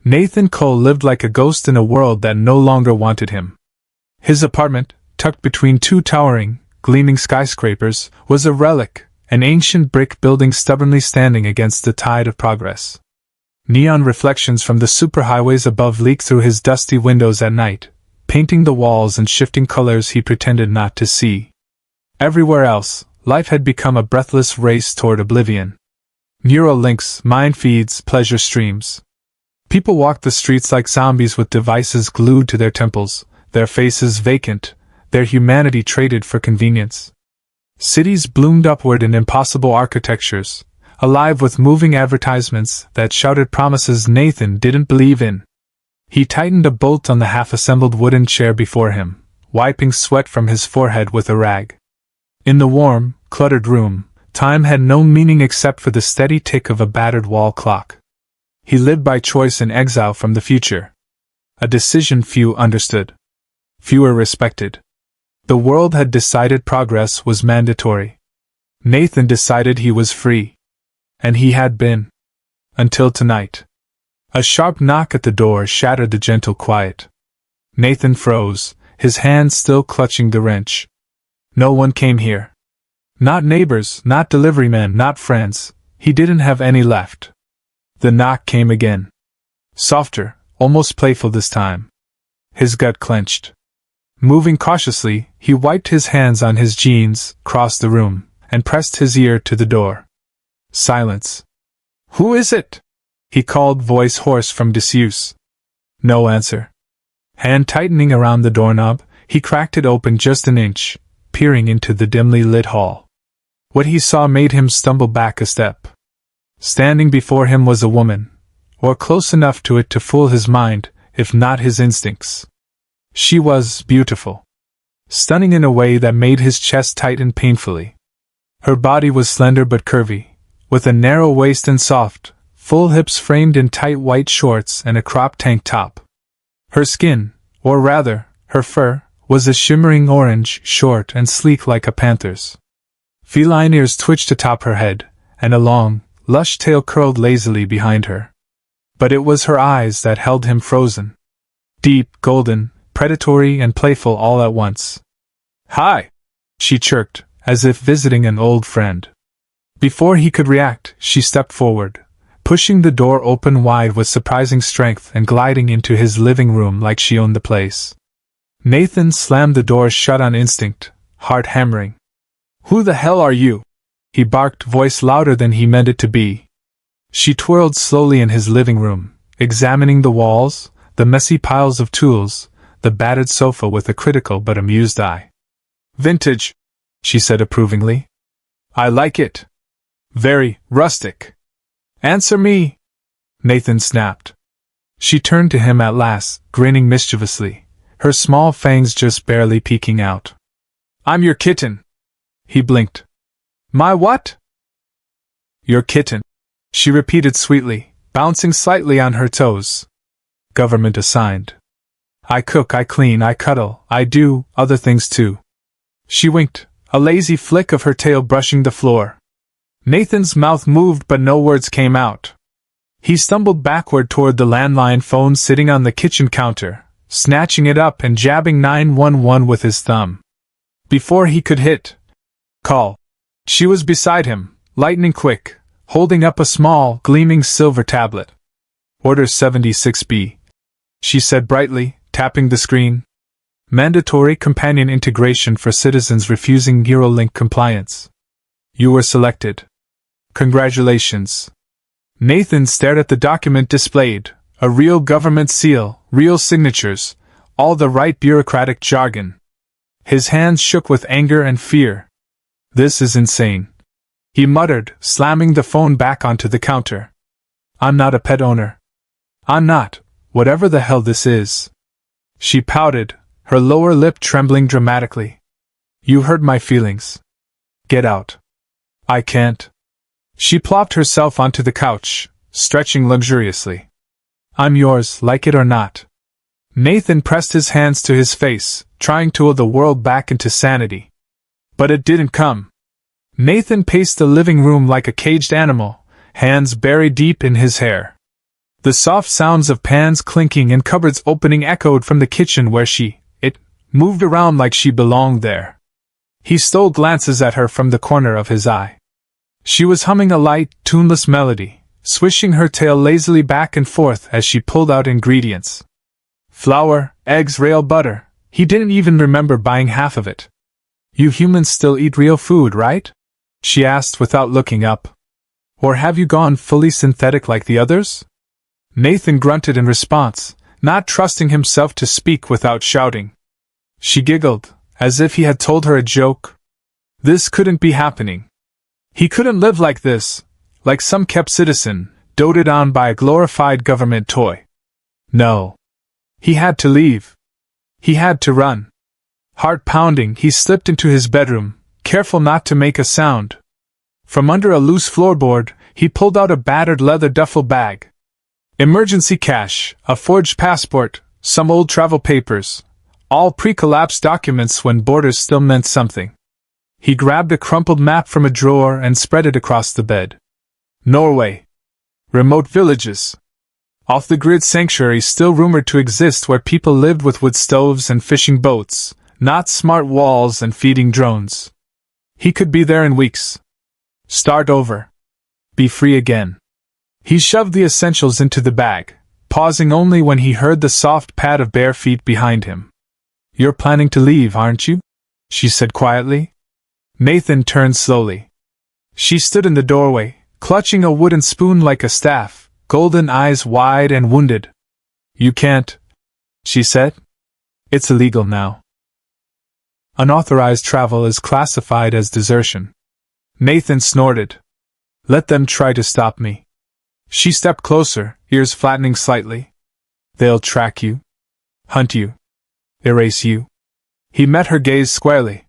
Nathan Cole lived like a ghost in a world that no longer wanted him. His apartment, tucked between two towering, gleaming skyscrapers, was a relic, an ancient brick building stubbornly standing against the tide of progress. Neon reflections from the superhighways above leaked through his dusty windows at night, painting the walls in shifting colors he pretended not to see. Everywhere else, life had become a breathless race toward oblivion. Neural links, mind feeds, pleasure streams. People walked the streets like zombies with devices glued to their temples, their faces vacant, their humanity traded for convenience. Cities bloomed upward in impossible architectures, alive with moving advertisements that shouted promises Nathan didn't believe in. He tightened a bolt on the half-assembled wooden chair before him, wiping sweat from his forehead with a rag. In the warm, cluttered room, time had no meaning except for the steady tick of a battered wall clock. He lived by choice in exile from the future. A decision few understood. Fewer respected. The world had decided progress was mandatory. Nathan decided he was free. And he had been. Until tonight. A sharp knock at the door shattered the gentle quiet. Nathan froze, his hand still clutching the wrench. No one came here. Not neighbors, not deliverymen, not friends. He didn't have any left. The knock came again. Softer, almost playful this time. His gut clenched. Moving cautiously, he wiped his hands on his jeans, crossed the room, and pressed his ear to the door. Silence. "Who is it?" he called, voice hoarse from disuse. No answer. Hand tightening around the doorknob, he cracked it open just an inch, peering into the dimly lit hall. What he saw made him stumble back a step. Standing before him was a woman, or close enough to it to fool his mind, if not his instincts. She was beautiful. Stunning in a way that made his chest tighten painfully. Her body was slender but curvy, with a narrow waist and soft, full hips framed in tight white shorts and a cropped tank top. Her skin, or rather, her fur, was a shimmering orange, short and sleek like a panther's. Feline ears twitched atop her head, and a long, lush tail curled lazily behind her. But it was her eyes that held him frozen. Deep, golden, predatory and playful all at once. "Hi!" she chirped, as if visiting an old friend. Before he could react, she stepped forward, pushing the door open wide with surprising strength and gliding into his living room like she owned the place. Nathan slammed the door shut on instinct, heart hammering. "Who the hell are you?" he barked, voice louder than he meant it to be. She twirled slowly in his living room, examining the walls, the messy piles of tools, the battered sofa with a critical but amused eye. "Vintage," she said approvingly. "I like it. Very rustic." "Answer me!" Nathan snapped. She turned to him at last, grinning mischievously, her small fangs just barely peeking out. "I'm your kitten." He blinked. "My what?" "Your kitten," she repeated sweetly, bouncing slightly on her toes. "Government assigned. I cook, I clean, I cuddle, I do other things too." She winked, a lazy flick of her tail brushing the floor. Nathan's mouth moved but no words came out. He stumbled backward toward the landline phone sitting on the kitchen counter, snatching it up and jabbing 911 with his thumb. Before he could hit call, she was beside him, lightning quick, holding up a small, gleaming silver tablet. "Order 76B, she said brightly, tapping the screen. "Mandatory companion integration for citizens refusing Neuralink compliance. You were selected. Congratulations." Nathan stared at the document displayed, a real government seal, real signatures, all the right bureaucratic jargon. His hands shook with anger and fear. "This is insane," he muttered, slamming the phone back onto the counter. "I'm not a pet owner. I'm not, whatever the hell this is." She pouted, her lower lip trembling dramatically. "You hurt my feelings. Get out." "I can't." She plopped herself onto the couch, stretching luxuriously. "I'm yours, like it or not." Nathan pressed his hands to his face, trying to will the world back into sanity. But it didn't come. Nathan paced the living room like a caged animal, hands buried deep in his hair. The soft sounds of pans clinking and cupboards opening echoed from the kitchen where it moved around like she belonged there. He stole glances at her from the corner of his eye. She was humming a light, tuneless melody, swishing her tail lazily back and forth as she pulled out ingredients. Flour, eggs, real butter. He didn't even remember buying half of it. You humans still eat real food, right? She asked without looking up. Or have you gone fully synthetic like the others? Nathan grunted in response, not trusting himself to speak without shouting. She giggled, as if he had told her a joke. This couldn't be happening. He couldn't live like this, like some kept citizen, doted on by a glorified government toy. No. He had to leave. He had to run. Heart pounding, he slipped into his bedroom, careful not to make a sound. From under a loose floorboard, he pulled out a battered leather duffel bag. Emergency cash, a forged passport, some old travel papers, all pre-collapsed documents when borders still meant something. He grabbed a crumpled map from a drawer and spread it across the bed. Norway. Remote villages. Off-the-grid sanctuaries still rumored to exist where people lived with wood stoves and fishing boats, not smart walls and feeding drones. He could be there in weeks. Start over. Be free again. He shoved the essentials into the bag, pausing only when he heard the soft pad of bare feet behind him. You're planning to leave, aren't you? She said quietly. Nathan turned slowly. She stood in the doorway, clutching a wooden spoon like a staff, golden eyes wide and wounded. You can't, she said. It's illegal now. Unauthorized travel is classified as desertion. Nathan snorted. Let them try to stop me. She stepped closer, ears flattening slightly. They'll track you. Hunt you. Erase you. He met her gaze squarely.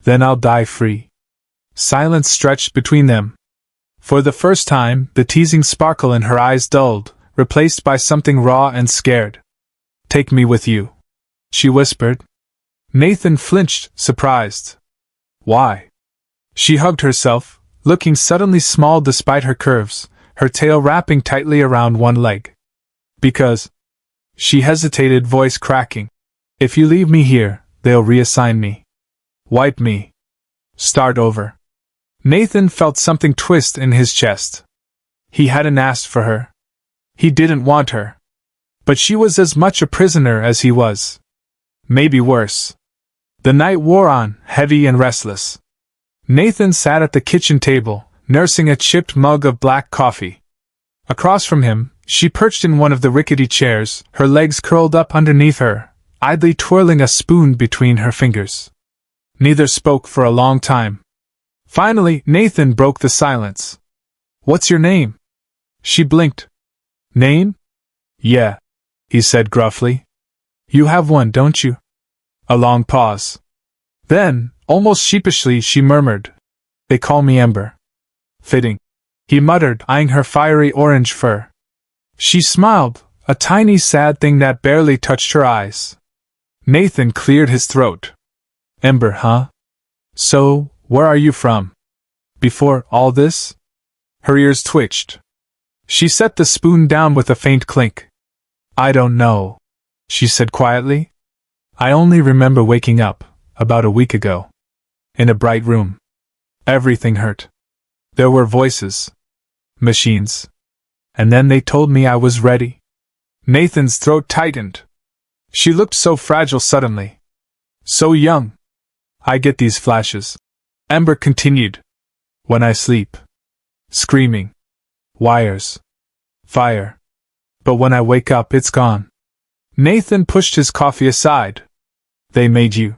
Then I'll die free. Silence stretched between them. For the first time, the teasing sparkle in her eyes dulled, replaced by something raw and scared. Take me with you, she whispered. Nathan flinched, surprised. Why? She hugged herself, looking suddenly small despite her curves, her tail wrapping tightly around one leg. Because. She hesitated, voice cracking. If you leave me here, they'll reassign me. Wipe me. Start over. Nathan felt something twist in his chest. He hadn't asked for her. He didn't want her. But she was as much a prisoner as he was. Maybe worse. The night wore on, heavy and restless. Nathan sat at the kitchen table, nursing a chipped mug of black coffee. Across from him, she perched in one of the rickety chairs, her legs curled up underneath her, idly twirling a spoon between her fingers. Neither spoke for a long time. Finally, Nathan broke the silence. What's your name? She blinked. Name? Yeah, he said gruffly. You have one, don't you? A long pause. Then, almost sheepishly, she murmured, They call me Ember. Fitting, he muttered, eyeing her fiery orange fur. She smiled, a tiny sad thing that barely touched her eyes. Nathan cleared his throat. Ember, huh? So, where are you from? Before all this? Her ears twitched. She set the spoon down with a faint clink. I don't know, she said quietly. I only remember waking up, about a week ago. In a bright room. Everything hurt. There were voices. Machines. And then they told me I was ready. Nathan's throat tightened. She looked so fragile suddenly. So young. I get these flashes. Ember continued. When I sleep. Screaming. Wires. Fire. But when I wake up, it's gone. Nathan pushed his coffee aside. They made you.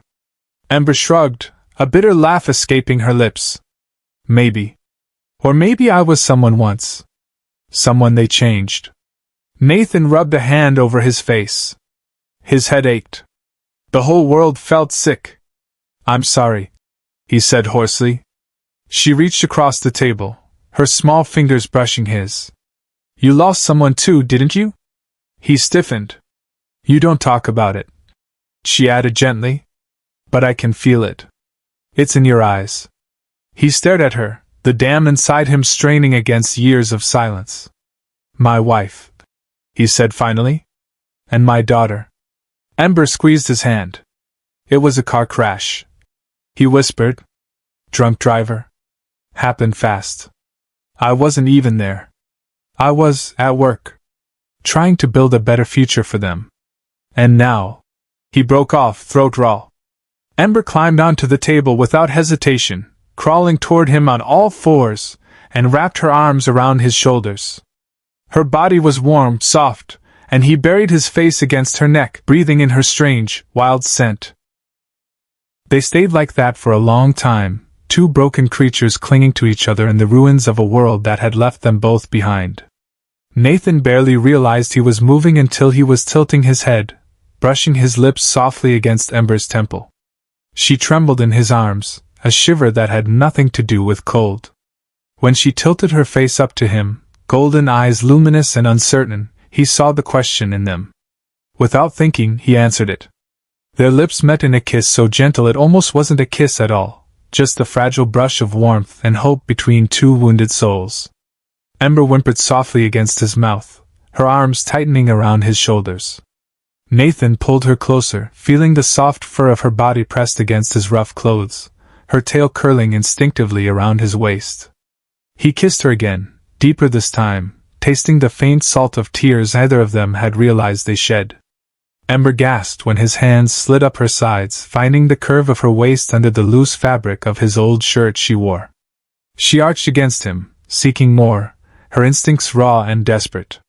Ember shrugged, a bitter laugh escaping her lips. Maybe. Or maybe I was someone once. Someone they changed. Nathan rubbed a hand over his face. His head ached. The whole world felt sick. I'm sorry, he said hoarsely. She reached across the table, her small fingers brushing his. You lost someone too, didn't you? He stiffened. You don't talk about it, she added gently. But I can feel it. It's in your eyes. He stared at her, the dam inside him straining against years of silence. My wife. he said finally. And my daughter. Ember squeezed his hand. It was a car crash, he whispered. Drunk driver. Happened fast. I wasn't even there. I was at work, trying to build a better future for them. And now, he broke off, throat raw. Ember climbed onto the table without hesitation, crawling toward him on all fours, and wrapped her arms around his shoulders. Her body was warm, soft, and he buried his face against her neck, breathing in her strange, wild scent. They stayed like that for a long time, two broken creatures clinging to each other in the ruins of a world that had left them both behind. Nathan barely realized he was moving until he was tilting his head, brushing his lips softly against Ember's temple. She trembled in his arms, a shiver that had nothing to do with cold. When she tilted her face up to him, golden eyes luminous and uncertain, he saw the question in them. Without thinking, he answered it. Their lips met in a kiss so gentle it almost wasn't a kiss at all, just a fragile brush of warmth and hope between two wounded souls. Ember whimpered softly against his mouth, her arms tightening around his shoulders. Nathan pulled her closer, feeling the soft fur of her body pressed against his rough clothes, her tail curling instinctively around his waist. He kissed her again, deeper this time, tasting the faint salt of tears neither of them had realized they shed. Ember gasped when his hands slid up her sides, finding the curve of her waist under the loose fabric of his old shirt she wore. She arched against him, seeking more, her instincts raw and desperate.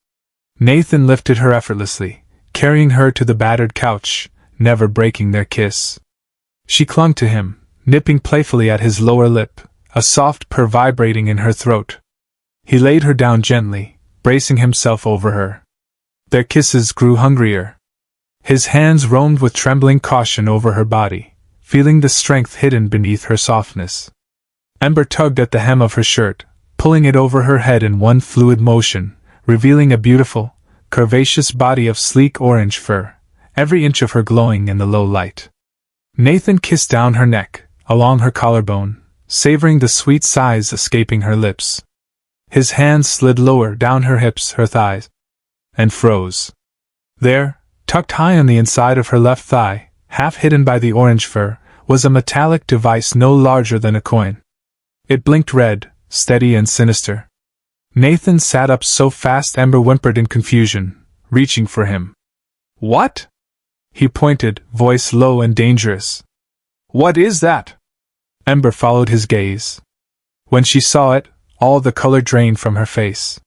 Nathan lifted her effortlessly, carrying her to the battered couch, never breaking their kiss. She clung to him, nipping playfully at his lower lip, a soft purr vibrating in her throat. He laid her down gently, bracing himself over her. Their kisses grew hungrier. His hands roamed with trembling caution over her body, feeling the strength hidden beneath her softness. Ember tugged at the hem of her shirt, pulling it over her head in one fluid motion, revealing a beautiful, curvaceous body of sleek orange fur, every inch of her glowing in the low light. Nathan kissed down her neck, along her collarbone, savoring the sweet sighs escaping her lips. His hands slid lower down her hips, her thighs, and froze. There, tucked high on the inside of her left thigh, half hidden by the orange fur, was a metallic device no larger than a coin. It blinked red, steady and sinister. Nathan sat up so fast Ember whimpered in confusion, reaching for him. What? He pointed, voice low and dangerous. What is that? Ember followed his gaze. When she saw it, all the color drained from her face.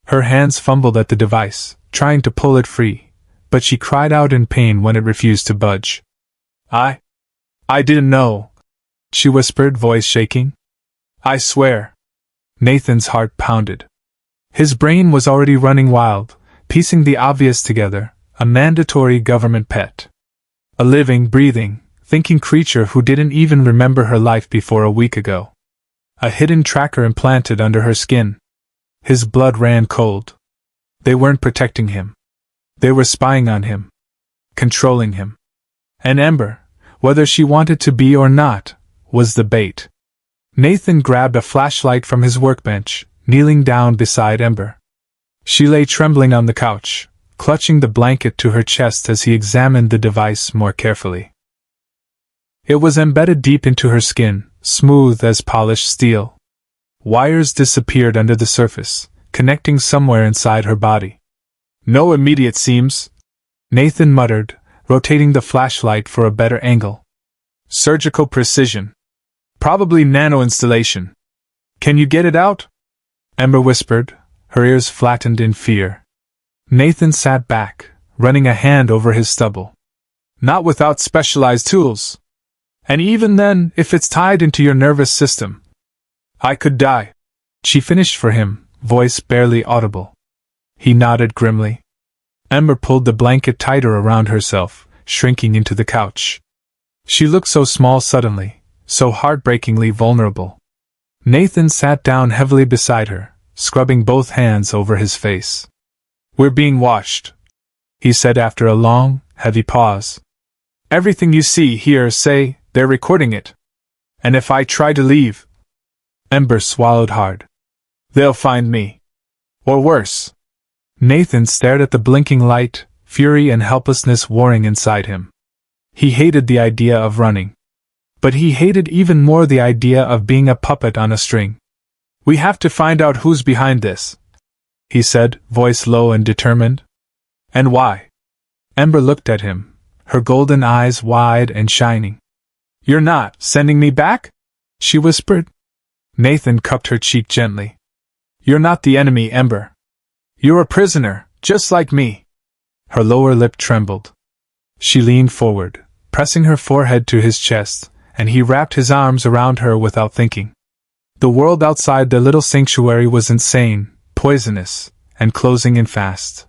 Her hands fumbled at the device, trying to pull it free, but she cried out in pain when it refused to budge. I didn't know, she whispered, voice shaking. I swear. Nathan's heart pounded. His brain was already running wild, piecing the obvious together, a mandatory government pet. A living, breathing, thinking creature who didn't even remember her life before a week ago. A hidden tracker implanted under her skin. His blood ran cold. They weren't protecting him. They were spying on him. Controlling him. And Ember, whether she wanted to be or not, was the bait. Nathan grabbed a flashlight from his workbench, kneeling down beside Ember. She lay trembling on the couch, clutching the blanket to her chest as he examined the device more carefully. It was embedded deep into her skin, smooth as polished steel. Wires disappeared under the surface, connecting somewhere inside her body. No immediate seams, Nathan muttered, rotating the flashlight for a better angle. Surgical precision. Probably nano installation. Can you get it out? Ember whispered, her ears flattened in fear. Nathan sat back, running a hand over his stubble. Not without specialized tools. And even then, if it's tied into your nervous system, I could die. She finished for him, voice barely audible. He nodded grimly. Ember pulled the blanket tighter around herself, shrinking into the couch. She looked so small suddenly, so heartbreakingly vulnerable. Nathan sat down heavily beside her, scrubbing both hands over his face. We're being watched, he said after a long, heavy pause. Everything you see, hear, say, they're recording it. And if I try to leave... Ember swallowed hard. They'll find me. Or worse. Nathan stared at the blinking light, fury and helplessness warring inside him. He hated the idea of running. But he hated even more the idea of being a puppet on a string. "We have to find out who's behind this," he said, voice low and determined. "And why?" Ember looked at him, her golden eyes wide and shining. "You're not sending me back?" she whispered. Nathan cupped her cheek gently. "You're not the enemy, Ember. You're a prisoner, just like me." Her lower lip trembled. She leaned forward, pressing her forehead to his chest, and he wrapped his arms around her without thinking. The world outside their little sanctuary was insane, poisonous, and closing in fast.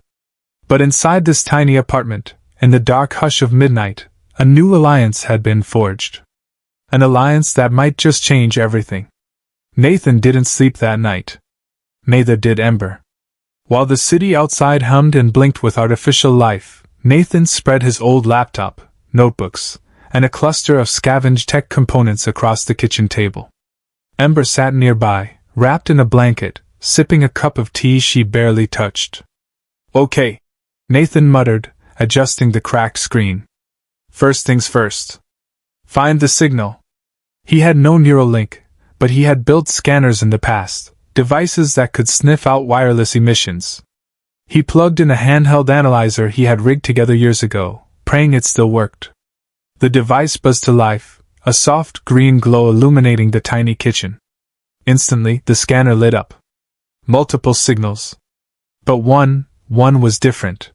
But inside this tiny apartment, in the dark hush of midnight, a new alliance had been forged. An alliance that might just change everything. Nathan didn't sleep that night. Neither did Ember. While the city outside hummed and blinked with artificial life, Nathan spread his old laptop, notebooks, and a cluster of scavenged tech components across the kitchen table. Ember sat nearby, wrapped in a blanket, sipping a cup of tea she barely touched. "Okay," Nathan muttered, adjusting the cracked screen. "First things first. Find the signal." He had no neural link, but he had built scanners in the past, devices that could sniff out wireless emissions. He plugged in a handheld analyzer he had rigged together years ago, praying it still worked. The device buzzed to life, a soft green glow illuminating the tiny kitchen. Instantly, the scanner lit up. Multiple signals. But one was different.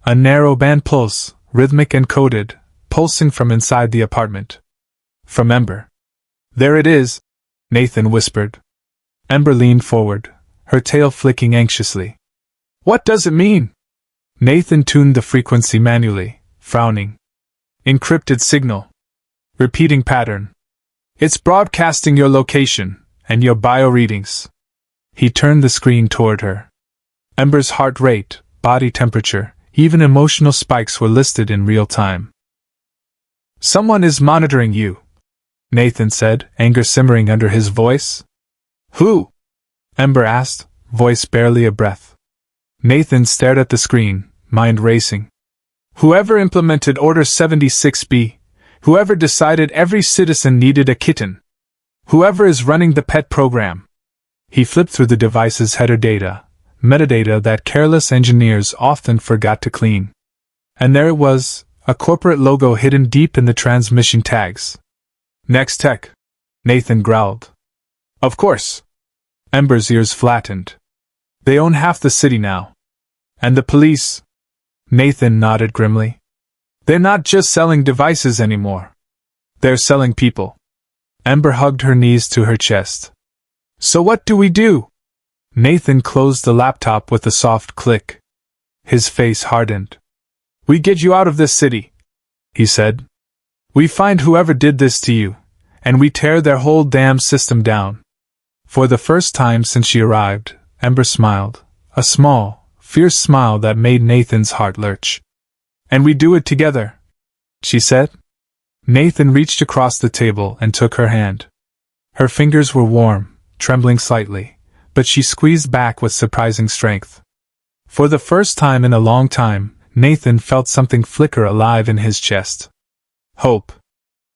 A narrow band pulse, rhythmic and coded, pulsing from inside the apartment. From Ember. "There it is," Nathan whispered. Ember leaned forward, her tail flicking anxiously. "What does it mean?" Nathan tuned the frequency manually, frowning. "Encrypted signal. Repeating pattern. It's broadcasting your location, and your bio readings." He turned the screen toward her. Ember's heart rate, body temperature, even emotional spikes were listed in real time. "Someone is monitoring you," Nathan said, anger simmering under his voice. "Who?" Ember asked, voice barely a breath. Nathan stared at the screen, mind racing. "Whoever implemented Order 76B, whoever decided every citizen needed a kitten, whoever is running the pet program." He flipped through the device's header data, metadata that careless engineers often forgot to clean. And there it was, a corporate logo hidden deep in the transmission tags. "Next Tech," Nathan growled. "Of course." Ember's ears flattened. "They own half the city now. And the police?" Nathan nodded grimly. "They're not just selling devices anymore. They're selling people." Ember hugged her knees to her chest. "So what do we do?" Nathan closed the laptop with a soft click. His face hardened. "We get you out of this city," he said. "We find whoever did this to you, and we tear their whole damn system down." For the first time since she arrived, Ember smiled, a small, fierce smile that made Nathan's heart lurch. "And we do it together," she said. Nathan reached across the table and took her hand. Her fingers were warm, trembling slightly, but she squeezed back with surprising strength. For the first time in a long time, Nathan felt something flicker alive in his chest. Hope.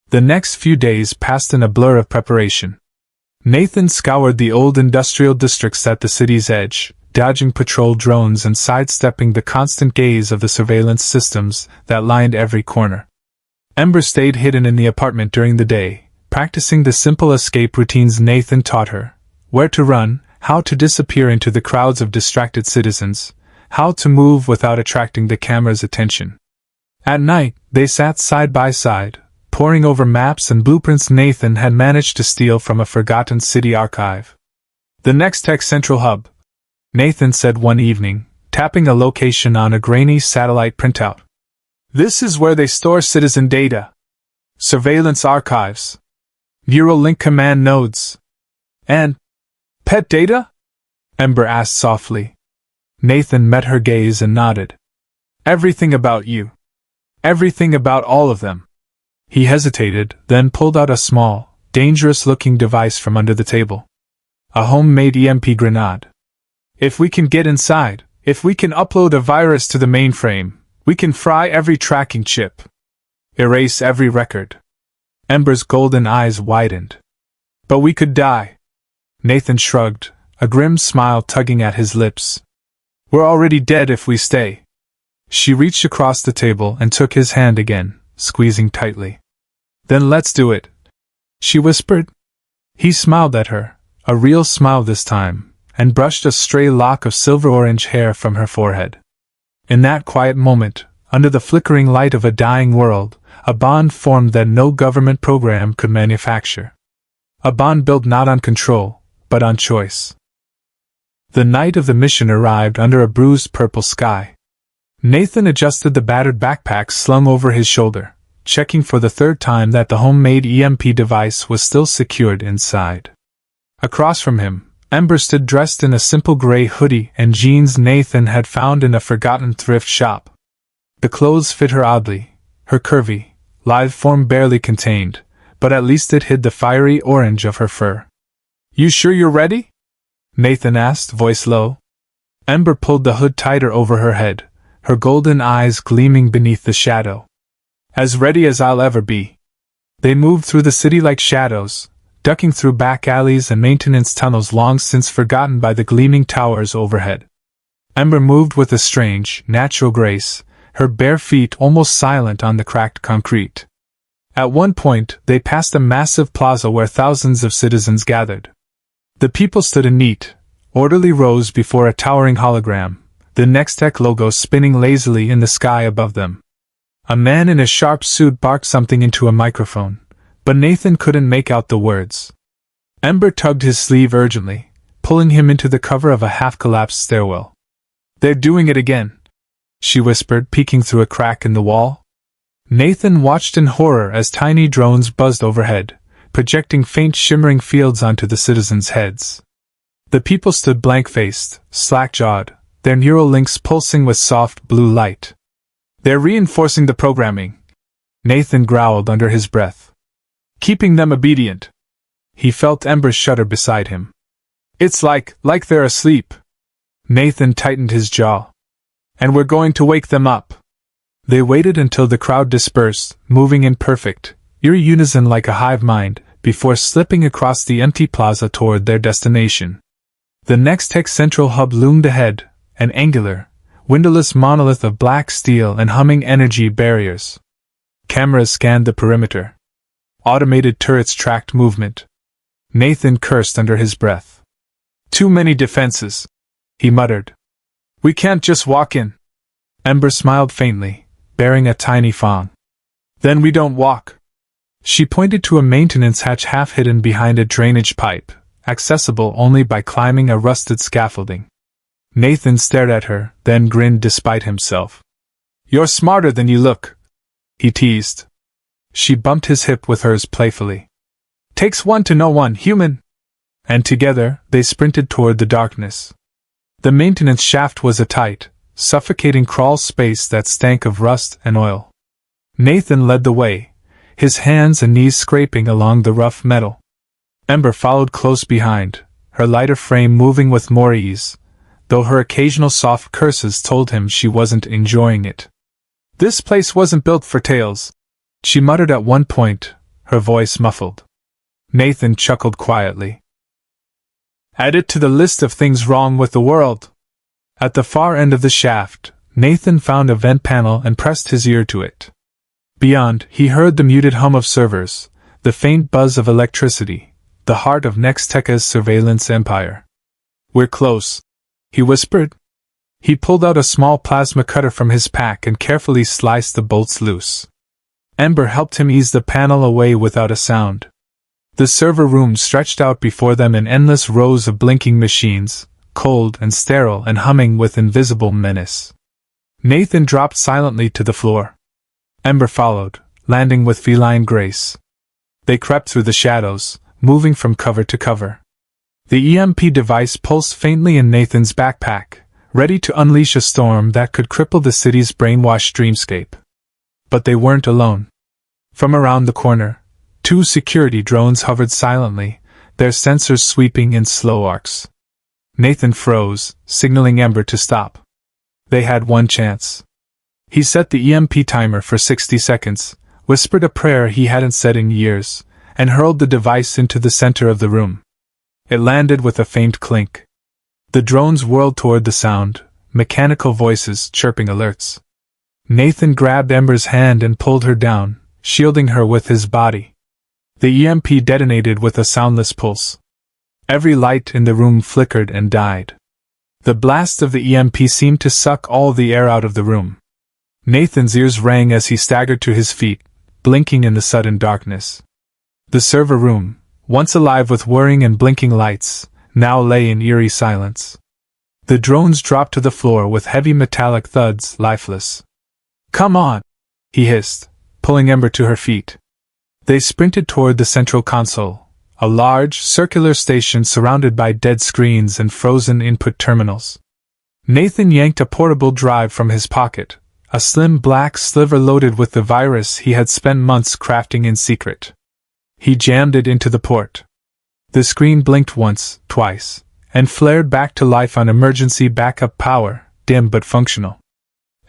The next few days passed in a blur of preparation. Nathan scoured the old industrial districts at the city's edge, dodging patrol drones and sidestepping the constant gaze of the surveillance systems that lined every corner. Ember stayed hidden in the apartment during the day, practicing the simple escape routines Nathan taught her: where to run, how to disappear into the crowds of distracted citizens, how to move without attracting the camera's attention. At night, they sat side by side, poring over maps and blueprints Nathan had managed to steal from a forgotten city archive. "The next Tech Central Hub," Nathan said one evening, tapping a location on a grainy satellite printout. "This is where they store citizen data, surveillance archives, neural link command nodes, and pet data?" Ember asked softly. Nathan met her gaze and nodded. "Everything about you. Everything about all of them." He hesitated, then pulled out a small, dangerous-looking device from under the table. A homemade EMP grenade. "If we can get inside, If we can upload a virus to the mainframe, we can fry every tracking chip. Erase every record. Ember's golden eyes widened. But we could die. Nathan shrugged, a grim smile tugging at his lips. We're already dead if we stay. She reached across the table and took his hand again, squeezing tightly. Then let's do it, she whispered. He smiled at her, a real smile this time, and brushed a stray lock of silver-orange hair from her forehead. In that quiet moment, under the flickering light of a dying world, a bond formed that no government program could manufacture. A bond built not on control, but on choice. The night of the mission arrived under a bruised purple sky. Nathan adjusted the battered backpack slung over his shoulder, checking for the third time that the homemade EMP device was still secured inside. Across from him, Ember stood dressed in a simple gray hoodie and jeans Nathan had found in a forgotten thrift shop. The clothes fit her oddly, her curvy, lithe form barely contained, but at least it hid the fiery orange of her fur. You sure you're ready? Nathan asked, voice low. Ember pulled the hood tighter over her head, her golden eyes gleaming beneath the shadow. As ready as I'll ever be. They moved through the city like shadows, ducking through back alleys and maintenance tunnels long since forgotten by the gleaming towers overhead. Ember moved with a strange, natural grace, her bare feet almost silent on the cracked concrete. At one point, they passed a massive plaza where thousands of citizens gathered. The people stood in neat, orderly rows before a towering hologram, the Nextech logo spinning lazily in the sky above them. A man in a sharp suit barked something into a microphone, but Nathan couldn't make out the words. Ember tugged his sleeve urgently, pulling him into the cover of a half-collapsed stairwell. They're doing it again, she whispered, peeking through a crack in the wall. Nathan watched in horror as tiny drones buzzed overhead, projecting faint shimmering fields onto the citizens' heads. The people stood blank-faced, slack-jawed, their neural links pulsing with soft blue light. They're reinforcing the programming, Nathan growled under his breath. Keeping them obedient. He felt Ember shudder beside him. It's like they're asleep. Nathan tightened his jaw. And we're going to wake them up. They waited until the crowd dispersed, moving in perfect, eerie unison like a hive mind, before slipping across the empty plaza toward their destination. The Nextech central hub loomed ahead, an angular, windowless monolith of black steel and humming energy barriers. Cameras scanned the perimeter. Automated turrets tracked movement. Nathan cursed under his breath. Too many defenses, he muttered. We can't just walk in. Ember smiled faintly, bearing a tiny fawn. Then we don't walk. She pointed to a maintenance hatch half hidden behind a drainage pipe, accessible only by climbing a rusted scaffolding. Nathan stared at her, then grinned despite himself. You're smarter than you look, he teased. She bumped his hip with hers playfully. Takes one to know one, human. And together, they sprinted toward the darkness. The maintenance shaft was a tight, suffocating crawl space that stank of rust and oil. Nathan led the way, his hands and knees scraping along the rough metal. Ember followed close behind, her lighter frame moving with more ease, though her occasional soft curses told him she wasn't enjoying it. This place wasn't built for tales, she muttered at one point, her voice muffled. Nathan chuckled quietly. Add it to the list of things wrong with the world. At the far end of the shaft, Nathan found a vent panel and pressed his ear to it. Beyond, he heard the muted hum of servers, the faint buzz of electricity, the heart of Nextech's surveillance empire. We're close, he whispered. He pulled out a small plasma cutter from his pack and carefully sliced the bolts loose. Ember helped him ease the panel away without a sound. The server room stretched out before them in endless rows of blinking machines, cold and sterile and humming with invisible menace. Nathan dropped silently to the floor. Ember followed, landing with feline grace. They crept through the shadows, moving from cover to cover. The EMP device pulsed faintly in Nathan's backpack, ready to unleash a storm that could cripple the city's brainwashed dreamscape. But they weren't alone. From around the corner, 2 security drones hovered silently, their sensors sweeping in slow arcs. Nathan froze, signaling Ember to stop. They had one chance. He set the EMP timer for 60 seconds, whispered a prayer he hadn't said in years, and hurled the device into the center of the room. It landed with a faint clink. The drones whirled toward the sound, mechanical voices chirping alerts. Nathan grabbed Ember's hand and pulled her down, shielding her with his body. The EMP detonated with a soundless pulse. Every light in the room flickered and died. The blast of the EMP seemed to suck all the air out of the room. Nathan's ears rang as he staggered to his feet, blinking in the sudden darkness. The server room, once alive with whirring and blinking lights, now lay in eerie silence. The drones dropped to the floor with heavy metallic thuds, lifeless. "Come on!" he hissed, pulling Ember to her feet. They sprinted toward the central console, a large, circular station surrounded by dead screens and frozen input terminals. Nathan yanked a portable drive from his pocket, a slim black sliver loaded with the virus he had spent months crafting in secret. He jammed it into the port. The screen blinked once, twice, and flared back to life on emergency backup power, dim but functional.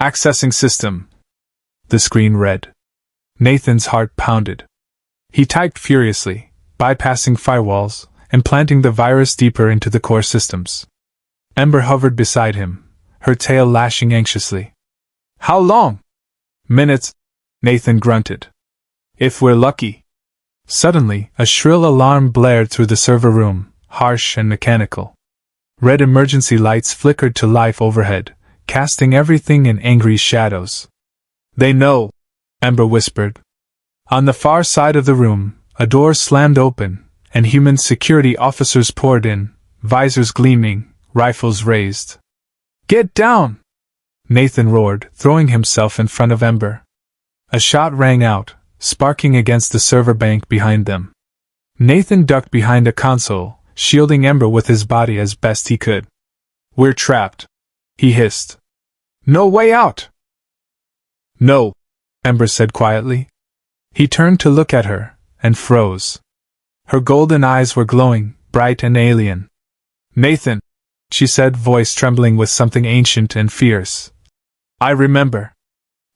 "Accessing system," the screen read. Nathan's heart pounded. He typed furiously, bypassing firewalls, and planting the virus deeper into the core systems. Ember hovered beside him, her tail lashing anxiously. "How long?" "Minutes," Nathan grunted. "If we're lucky." Suddenly, a shrill alarm blared through the server room, harsh and mechanical. Red emergency lights flickered to life overhead, casting everything in angry shadows. "They know," Ember whispered. On the far side of the room, a door slammed open, and human security officers poured in, visors gleaming, rifles raised. "Get down!" Nathan roared, throwing himself in front of Ember. A shot rang out, sparking against the server bank behind them. Nathan ducked behind a console, shielding Ember with his body as best he could. "We're trapped," he hissed. "No way out!" "No," Ember said quietly. He turned to look at her, and froze. Her golden eyes were glowing, bright and alien. "Nathan," she said, voice trembling with something ancient and fierce. "I remember."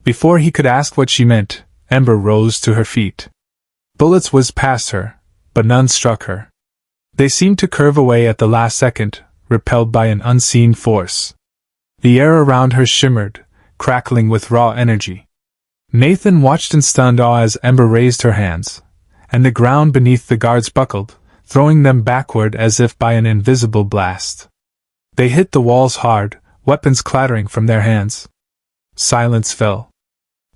Before he could ask what she meant, Ember rose to her feet. Bullets whizzed past her, but none struck her. They seemed to curve away at the last second, repelled by an unseen force. The air around her shimmered, crackling with raw energy. Nathan watched in stunned awe as Ember raised her hands, and the ground beneath the guards buckled, throwing them backward as if by an invisible blast. They hit the walls hard, weapons clattering from their hands. Silence fell.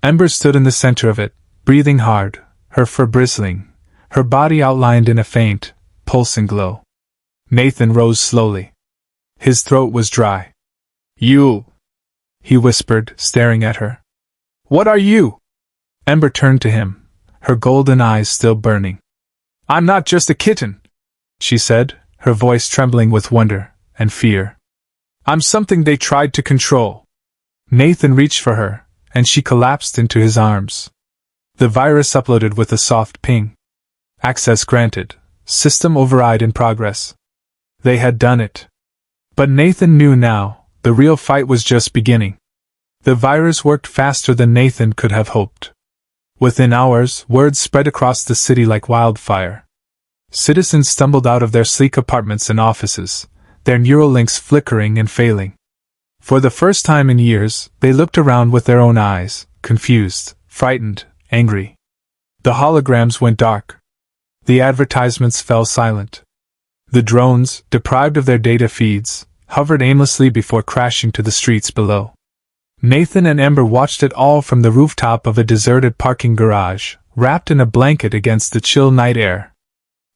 Ember stood in the center of it, breathing hard, her fur bristling, her body outlined in a faint, pulsing glow. Nathan rose slowly. His throat was dry. "You," he whispered, staring at her. "What are you?" Ember turned to him, her golden eyes still burning. "I'm not just a kitten," she said, her voice trembling with wonder and fear. "I'm something they tried to control." Nathan reached for her, and she collapsed into his arms. The virus uploaded with a soft ping. "Access granted. System override in progress." They had done it. But Nathan knew now, the real fight was just beginning. The virus worked faster than Nathan could have hoped. Within hours, word spread across the city like wildfire. Citizens stumbled out of their sleek apartments and offices, their neural links flickering and failing. For the first time in years, they looked around with their own eyes, confused, frightened, angry. The holograms went dark. The advertisements fell silent. The drones, deprived of their data feeds, hovered aimlessly before crashing to the streets below. Nathan and Ember watched it all from the rooftop of a deserted parking garage, wrapped in a blanket against the chill night air.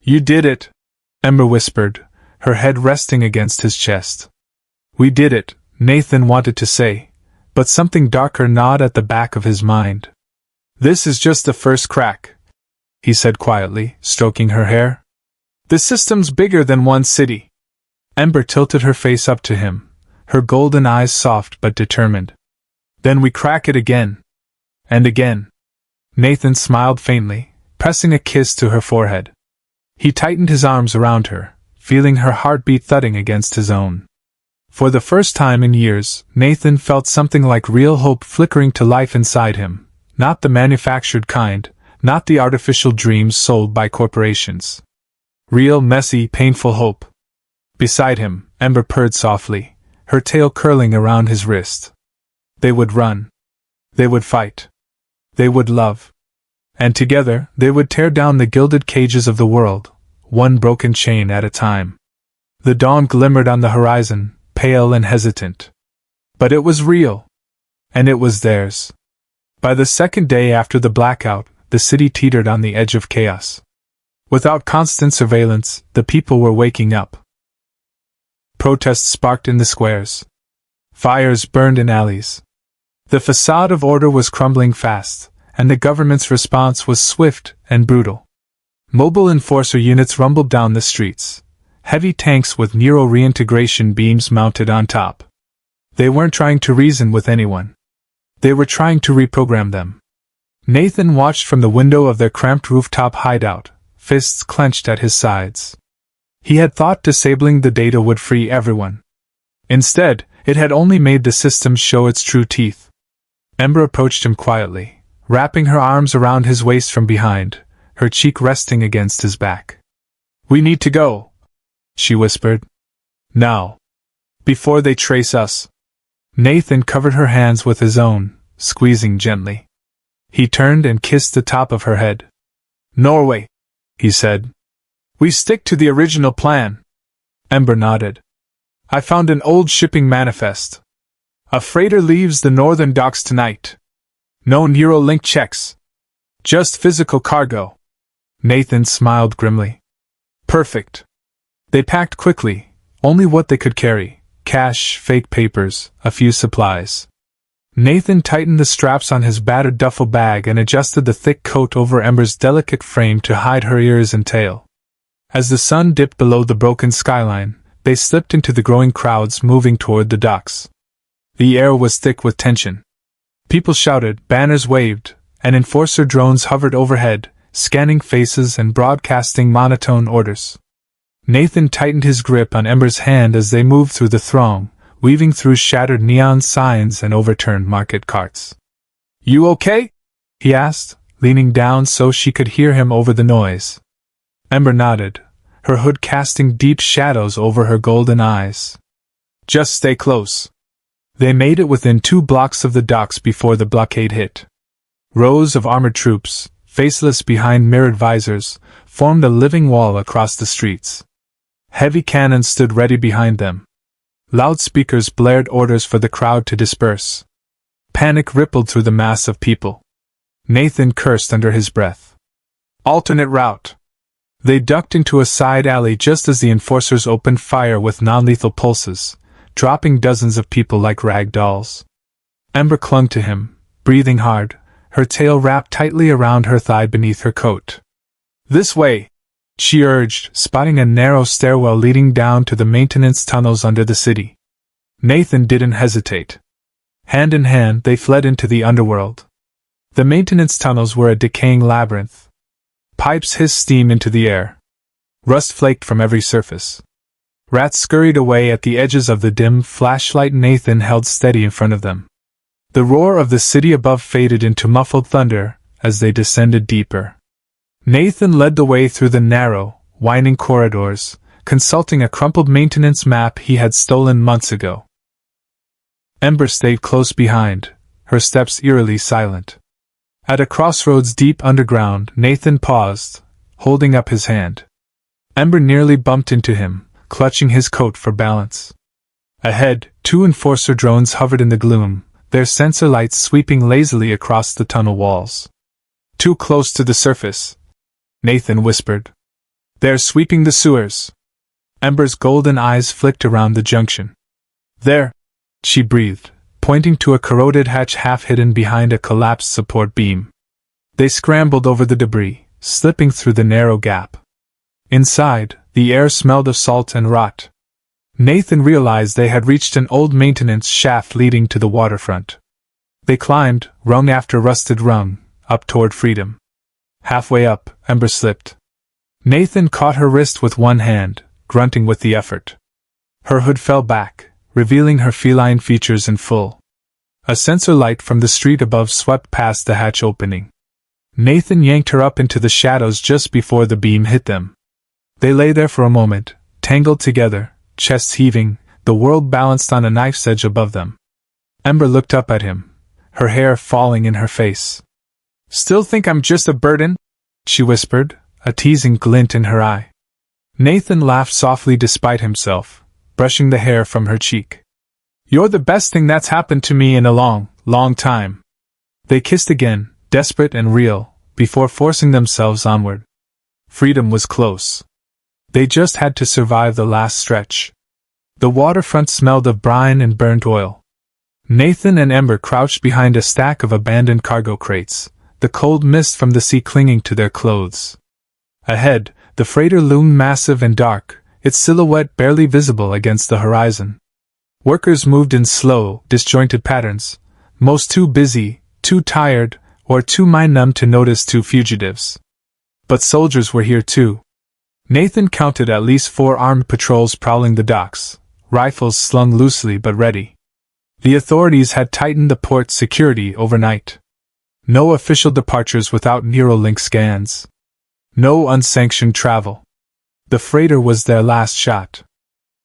"You did it," Ember whispered, her head resting against his chest. "We did it," Nathan wanted to say, but something darker gnawed at the back of his mind. "This is just the first crack," he said quietly, stroking her hair. "The system's bigger than one city." Ember tilted her face up to him, her golden eyes soft but determined. "Then we crack it again. And again." Nathan smiled faintly, pressing a kiss to her forehead. He tightened his arms around her, feeling her heartbeat thudding against his own. For the first time in years, Nathan felt something like real hope flickering to life inside him, not the manufactured kind, not the artificial dreams sold by corporations. Real, messy, painful hope. Beside him, Ember purred softly, her tail curling around his wrist. They would run. They would fight. They would love. And together, they would tear down the gilded cages of the world, one broken chain at a time. The dawn glimmered on the horizon, pale and hesitant. But it was real. And it was theirs. By the second day after the blackout, the city teetered on the edge of chaos. Without constant surveillance, the people were waking up. Protests sparked in the squares. Fires burned in alleys. The facade of order was crumbling fast, and the government's response was swift and brutal. Mobile enforcer units rumbled down the streets, heavy tanks with Nero reintegration beams mounted on top. They weren't trying to reason with anyone. They were trying to reprogram them. Nathan watched from the window of their cramped rooftop hideout, fists clenched at his sides. He had thought disabling the data would free everyone. Instead, it had only made the system show its true teeth. Ember approached him quietly, wrapping her arms around his waist from behind, her cheek resting against his back. "We need to go," she whispered. "Now. Before they trace us." Nathan covered her hands with his own, squeezing gently. He turned and kissed the top of her head. "Norway," he said. "We stick to the original plan." Ember nodded. "I found an old shipping manifest. A freighter leaves the northern docks tonight. No Neuralink checks. Just physical cargo." Nathan smiled grimly. "Perfect." They packed quickly, only what they could carry: cash, fake papers, a few supplies. Nathan tightened the straps on his battered duffel bag and adjusted the thick coat over Ember's delicate frame to hide her ears and tail. As the sun dipped below the broken skyline, they slipped into the growing crowds moving toward the docks. The air was thick with tension. People shouted, banners waved, and enforcer drones hovered overhead, scanning faces and broadcasting monotone orders. Nathan tightened his grip on Ember's hand as they moved through the throng, weaving through shattered neon signs and overturned market carts. "You okay?" he asked, leaning down so she could hear him over the noise. Ember nodded, her hood casting deep shadows over her golden eyes. "Just stay close." They made it within 2 blocks of the docks before the blockade hit. Rows of armored troops, faceless behind mirrored visors, formed a living wall across the streets. Heavy cannons stood ready behind them. Loudspeakers blared orders for the crowd to disperse. Panic rippled through the mass of people. Nathan cursed under his breath. "Alternate route." They ducked into a side alley just as the enforcers opened fire with non-lethal pulses, dropping dozens of people like rag dolls. Ember clung to him, breathing hard, her tail wrapped tightly around her thigh beneath her coat. "This way," she urged, spotting a narrow stairwell leading down to the maintenance tunnels under the city. Nathan didn't hesitate. Hand in hand, they fled into the underworld. The maintenance tunnels were a decaying labyrinth. Pipes hissed steam into the air. Rust flaked from every surface. Rats scurried away at the edges of the dim flashlight Nathan held steady in front of them. The roar of the city above faded into muffled thunder as they descended deeper. Nathan led the way through the narrow, winding corridors, consulting a crumpled maintenance map he had stolen months ago. Ember stayed close behind, her steps eerily silent. At a crossroads deep underground, Nathan paused, holding up his hand. Ember nearly bumped into him, clutching his coat for balance. Ahead, 2 enforcer drones hovered in the gloom, their sensor lights sweeping lazily across the tunnel walls. "Too close to the surface," Nathan whispered. "They're sweeping the sewers." Ember's golden eyes flicked around the junction. "There," she breathed, pointing to a corroded hatch half hidden behind a collapsed support beam. They scrambled over the debris, slipping through the narrow gap. Inside, the air smelled of salt and rot. Nathan realized they had reached an old maintenance shaft leading to the waterfront. They climbed, rung after rusted rung, up toward freedom. Halfway up, Ember slipped. Nathan caught her wrist with one hand, grunting with the effort. Her hood fell back, revealing her feline features in full. A sensor light from the street above swept past the hatch opening. Nathan yanked her up into the shadows just before the beam hit them. They lay there for a moment, tangled together, chests heaving, the world balanced on a knife's edge above them. Ember looked up at him, her hair falling in her face. "Still think I'm just a burden?" she whispered, a teasing glint in her eye. Nathan laughed softly despite himself, brushing the hair from her cheek. "You're the best thing that's happened to me in a long, long time." They kissed again, desperate and real, before forcing themselves onward. Freedom was close. They just had to survive the last stretch. The waterfront smelled of brine and burnt oil. Nathan and Ember crouched behind a stack of abandoned cargo crates, the cold mist from the sea clinging to their clothes. Ahead, the freighter loomed massive and dark, its silhouette barely visible against the horizon. Workers moved in slow, disjointed patterns, most too busy, too tired, or too mind-numb to notice two fugitives. But soldiers were here too. Nathan counted at least 4 armed patrols prowling the docks, rifles slung loosely but ready. The authorities had tightened the port security overnight. No official departures without Neuralink scans. No unsanctioned travel. The freighter was their last shot.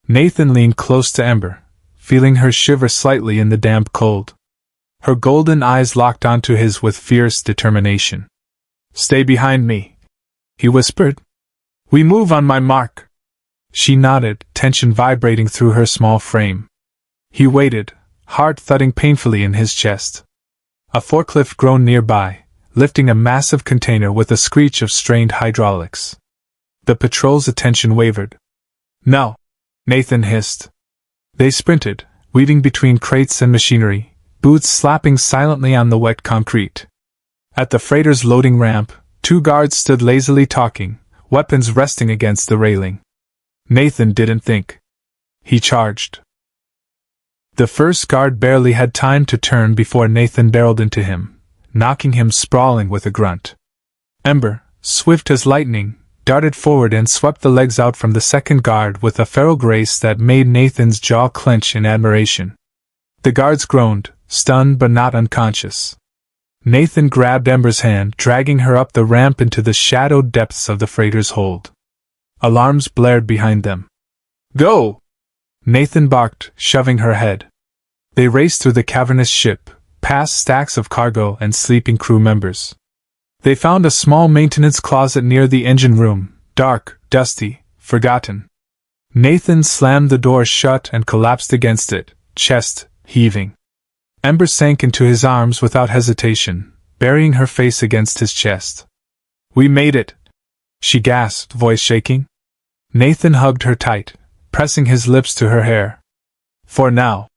Nathan leaned close to Ember, feeling her shiver slightly in the damp cold. Her golden eyes locked onto his with fierce determination. "Stay behind me," he whispered. "We move on my mark." She nodded, tension vibrating through her small frame. He waited, heart thudding painfully in his chest. A forklift groaned nearby, lifting a massive container with a screech of strained hydraulics. The patrol's attention wavered. "No," Nathan hissed. They sprinted, weaving between crates and machinery, boots slapping silently on the wet concrete. At the freighter's loading ramp, 2 guards stood lazily talking, weapons resting against the railing. Nathan didn't think. He charged. The first guard barely had time to turn before Nathan barreled into him, knocking him sprawling with a grunt. Ember, swift as lightning, darted forward and swept the legs out from the second guard with a feral grace that made Nathan's jaw clench in admiration. The guards groaned, stunned but not unconscious. Nathan grabbed Ember's hand, dragging her up the ramp into the shadowed depths of the freighter's hold. Alarms blared behind them. "Go!" Nathan barked, shoving her ahead. They raced through the cavernous ship, past stacks of cargo and sleeping crew members. They found a small maintenance closet near the engine room, dark, dusty, forgotten. Nathan slammed the door shut and collapsed against it, chest heaving. Ember sank into his arms without hesitation, burying her face against his chest. "We made it," she gasped, voice shaking. Nathan hugged her tight, pressing his lips to her hair. "For now,"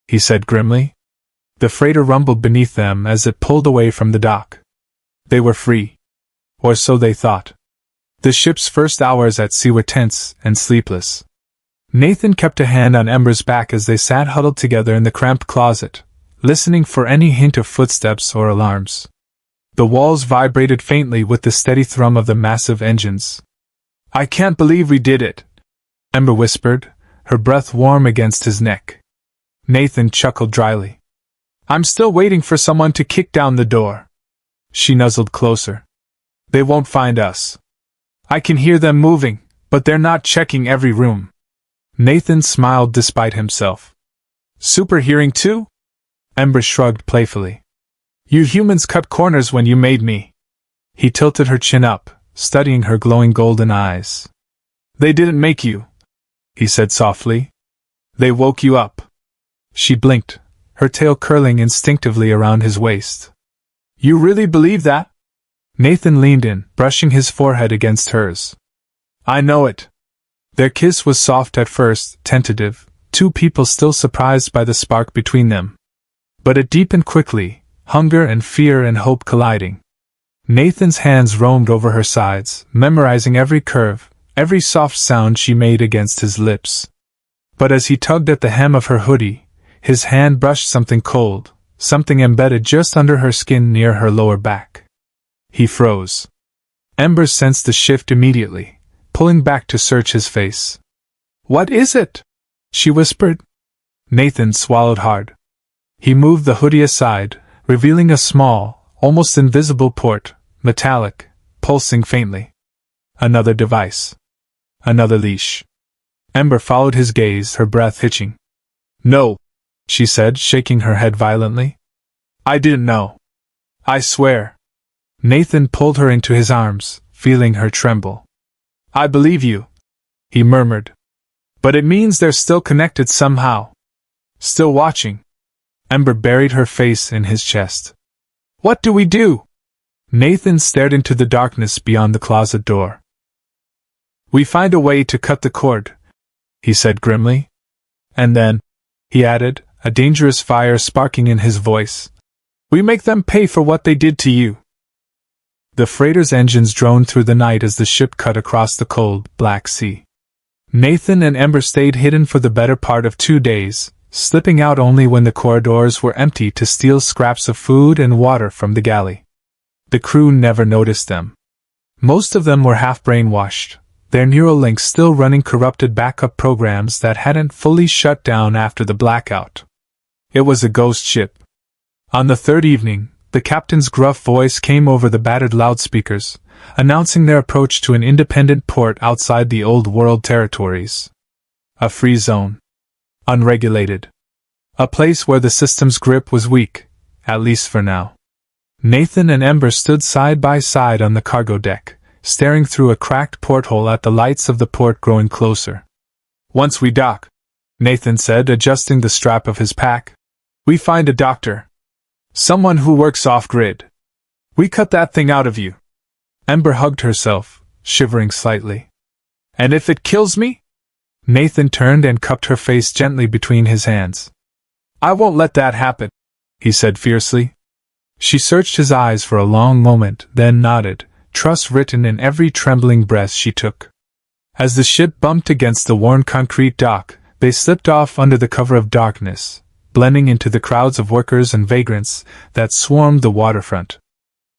he said grimly. The freighter rumbled beneath them as it pulled away from the dock. They were free. Or so they thought. The ship's first hours at sea were tense and sleepless. Nathan kept a hand on Ember's back as they sat huddled together in the cramped closet, listening for any hint of footsteps or alarms. The walls vibrated faintly with the steady thrum of the massive engines. "I can't believe we did it," Ember whispered, her breath warm against his neck. Nathan chuckled dryly. "I'm still waiting for someone to kick down the door." She nuzzled closer. "They won't find us. I can hear them moving, but they're not checking every room." Nathan smiled despite himself. "Super hearing too?" Ember shrugged playfully. "You humans cut corners when you made me." He tilted her chin up, studying her glowing golden eyes. "They didn't make you," he said softly. "They woke you up." She blinked, her tail curling instinctively around his waist. "You really believe that?" Nathan leaned in, brushing his forehead against hers. "I know it." Their kiss was soft at first, tentative, 2 people still surprised by the spark between them. But it deepened quickly, hunger and fear and hope colliding. Nathan's hands roamed over her sides, memorizing every curve, every soft sound she made against his lips. But as he tugged at the hem of her hoodie, his hand brushed something cold, something embedded just under her skin near her lower back. He froze. Ember sensed the shift immediately, pulling back to search his face. "What is it?" she whispered. Nathan swallowed hard. He moved the hoodie aside, revealing a small, almost invisible port, metallic, pulsing faintly. Another device. Another leash. Ember followed his gaze, her breath hitching. No, she said, shaking her head violently. I didn't know. I swear. Nathan pulled her into his arms, feeling her tremble. I believe you, he murmured. But it means they're still connected somehow. Still watching. Ember buried her face in his chest. What do we do? Nathan stared into the darkness beyond the closet door. We find a way to cut the cord, he said grimly. And then, he added, a dangerous fire sparking in his voice, we make them pay for what they did to you. The freighter's engines droned through the night as the ship cut across the cold, black sea. Nathan and Ember stayed hidden for the better part of 2 days, slipping out only when the corridors were empty to steal scraps of food and water from the galley. The crew never noticed them. Most of them were half brainwashed, their neural links still running corrupted backup programs that hadn't fully shut down after the blackout. It was a ghost ship. On the third evening, the captain's gruff voice came over the battered loudspeakers, announcing their approach to an independent port outside the Old World territories. A free zone. Unregulated. A place where the system's grip was weak, at least for now. Nathan and Ember stood side by side on the cargo deck, staring through a cracked porthole at the lights of the port growing closer. Once we dock, Nathan said, adjusting the strap of his pack, we find a doctor. Someone who works off-grid. We cut that thing out of you. Ember hugged herself, shivering slightly. And if it kills me? Nathan turned and cupped her face gently between his hands. I won't let that happen, he said fiercely. She searched his eyes for a long moment, then nodded, trust written in every trembling breath she took. As the ship bumped against the worn concrete dock, they slipped off under the cover of darkness, blending into the crowds of workers and vagrants that swarmed the waterfront.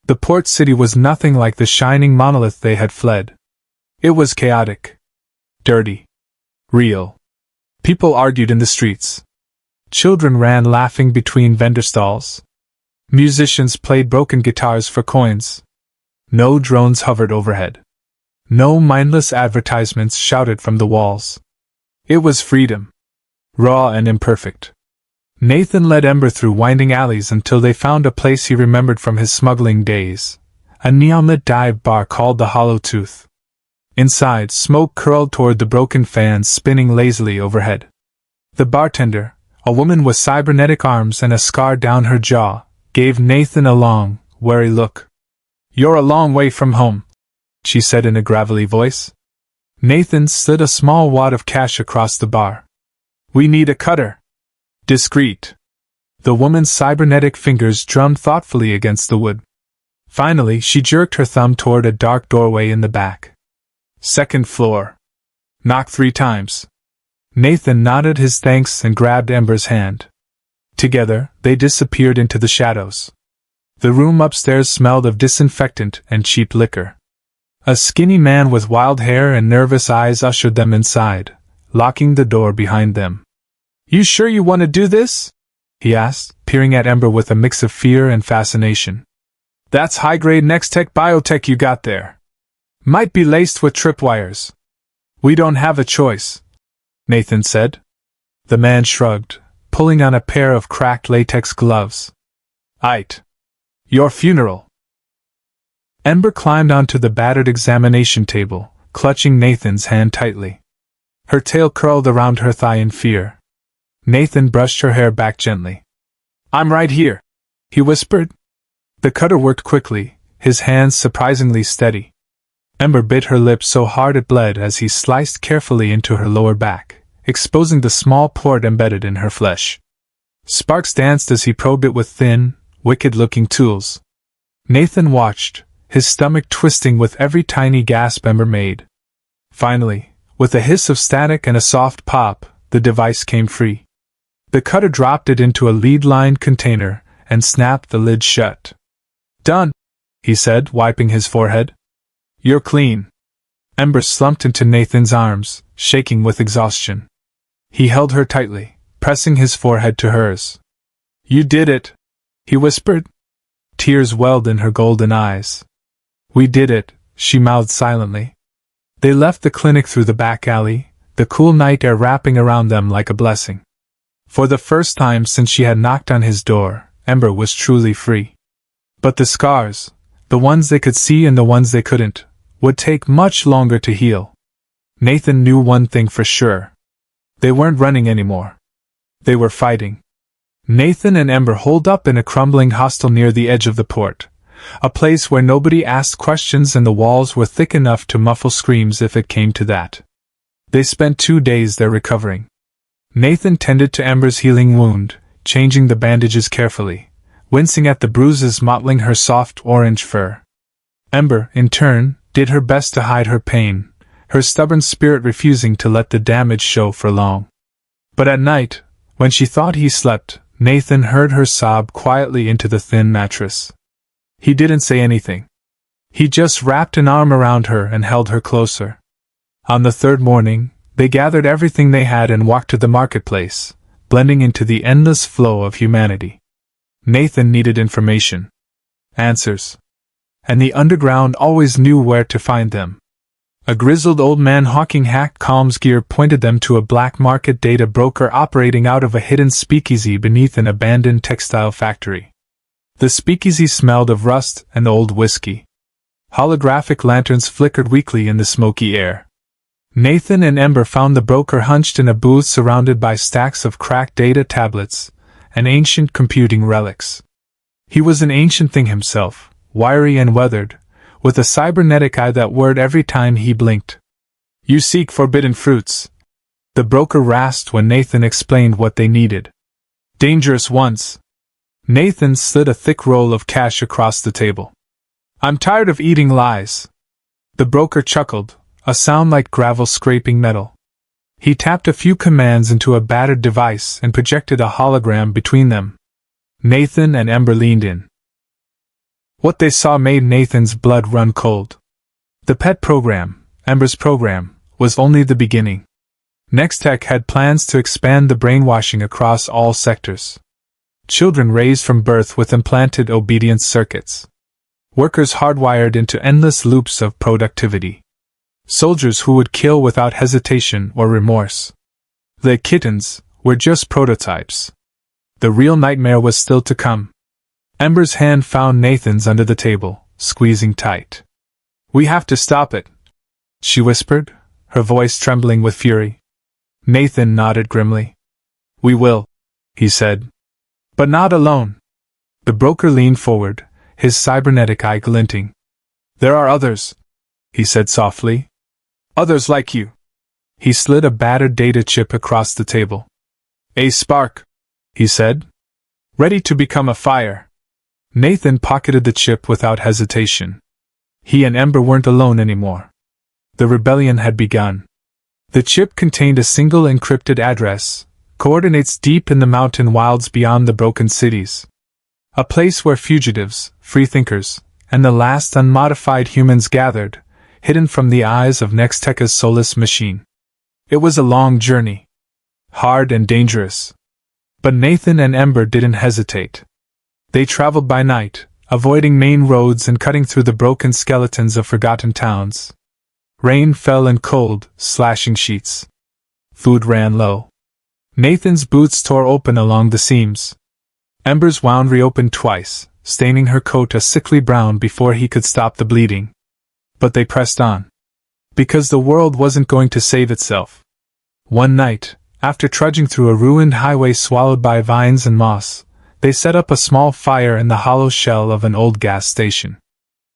The port city was nothing like the shining monolith they had fled. It was chaotic. Dirty. Real. People argued in the streets. Children ran laughing between vendor stalls. Musicians played broken guitars for coins. No drones hovered overhead. No mindless advertisements shouted from the walls. It was freedom. Raw and imperfect. Nathan led Ember through winding alleys until they found a place he remembered from his smuggling days, a neon-lit dive bar called the Hollow Tooth. Inside, smoke curled toward the broken fans spinning lazily overhead. The bartender, a woman with cybernetic arms and a scar down her jaw, gave Nathan a long, wary look. You're a long way from home, she said in a gravelly voice. Nathan slid a small wad of cash across the bar. We need a cutter. Discreet. The woman's cybernetic fingers drummed thoughtfully against the wood. Finally, she jerked her thumb toward a dark doorway in the back. Second floor. Knock 3 times. Nathan nodded his thanks and grabbed Ember's hand. Together, they disappeared into the shadows. The room upstairs smelled of disinfectant and cheap liquor. A skinny man with wild hair and nervous eyes ushered them inside, locking the door behind them. You sure you want to do this? He asked, peering at Ember with a mix of fear and fascination. That's high-grade Nextech biotech you got there. Might be laced with tripwires. We don't have a choice, Nathan said. The man shrugged, pulling on a pair of cracked latex gloves. Aight. Your funeral. Ember climbed onto the battered examination table, clutching Nathan's hand tightly. Her tail curled around her thigh in fear. Nathan brushed her hair back gently. I'm right here, he whispered. The cutter worked quickly, his hands surprisingly steady. Ember bit her lip so hard it bled as he sliced carefully into her lower back, exposing the small port embedded in her flesh. Sparks danced as he probed it with thin, wicked-looking tools. Nathan watched, his stomach twisting with every tiny gasp Ember made. Finally, with a hiss of static and a soft pop, the device came free. The cutter dropped it into a lead-lined container and snapped the lid shut. Done, he said, wiping his forehead. You're clean. Ember slumped into Nathan's arms, shaking with exhaustion. He held her tightly, pressing his forehead to hers. "You did it," he whispered. Tears welled in her golden eyes. "We did it," she mouthed silently. They left the clinic through the back alley, the cool night air wrapping around them like a blessing. For the first time since she had knocked on his door, Ember was truly free. But the scars, the ones they could see and the ones they couldn't, would take much longer to heal. Nathan knew one thing for sure. They weren't running anymore. They were fighting. Nathan and Ember holed up in a crumbling hostel near the edge of the port, a place where nobody asked questions and the walls were thick enough to muffle screams if it came to that. They spent 2 days there recovering. Nathan tended to Ember's healing wound, changing the bandages carefully, wincing at the bruises mottling her soft orange fur. Ember, in turn, did her best to hide her pain, her stubborn spirit refusing to let the damage show for long. But at night, when she thought he slept, Nathan heard her sob quietly into the thin mattress. He didn't say anything. He just wrapped an arm around her and held her closer. On the third morning, they gathered everything they had and walked to the marketplace, blending into the endless flow of humanity. Nathan needed information. Answers. And the underground always knew where to find them. A grizzled old man hawking hacked comms gear pointed them to a black market data broker operating out of a hidden speakeasy beneath an abandoned textile factory. The speakeasy smelled of rust and old whiskey. Holographic lanterns flickered weakly in the smoky air. Nathan and Ember found the broker hunched in a booth surrounded by stacks of cracked data tablets and ancient computing relics. He was an ancient thing himself, wiry and weathered, with a cybernetic eye that whirred every time he blinked. "You seek forbidden fruits," the broker rasped when Nathan explained what they needed. "Dangerous ones." Nathan slid a thick roll of cash across the table. "I'm tired of eating lies." The broker chuckled, a sound like gravel scraping metal. He tapped a few commands into a battered device and projected a hologram between them. Nathan and Ember leaned in. What they saw made Nathan's blood run cold. The pet program, Ember's program, was only the beginning. Nextech had plans to expand the brainwashing across all sectors. Children raised from birth with implanted obedience circuits. Workers hardwired into endless loops of productivity. Soldiers who would kill without hesitation or remorse. The kittens were just prototypes. The real nightmare was still to come. Ember's hand found Nathan's under the table, squeezing tight. "We have to stop it," she whispered, her voice trembling with fury. Nathan nodded grimly. "We will," he said. "But not alone." The broker leaned forward, his cybernetic eye glinting. "There are others," he said softly. "Others like you." He slid a battered data chip across the table. "A spark," he said. "Ready to become a fire." Nathan pocketed the chip without hesitation. He and Ember weren't alone anymore. The rebellion had begun. The chip contained a single encrypted address, coordinates deep in the mountain wilds beyond the broken cities. A place where fugitives, freethinkers, and the last unmodified humans gathered, hidden from the eyes of Nextech's soulless machine. It was a long journey. Hard and dangerous. But Nathan and Ember didn't hesitate. They traveled by night, avoiding main roads and cutting through the broken skeletons of forgotten towns. Rain fell in cold, slashing sheets. Food ran low. Nathan's boots tore open along the seams. Ember's wound reopened twice, staining her coat a sickly brown before he could stop the bleeding. But they pressed on. Because the world wasn't going to save itself. One night, after trudging through a ruined highway swallowed by vines and moss, they set up a small fire in the hollow shell of an old gas station.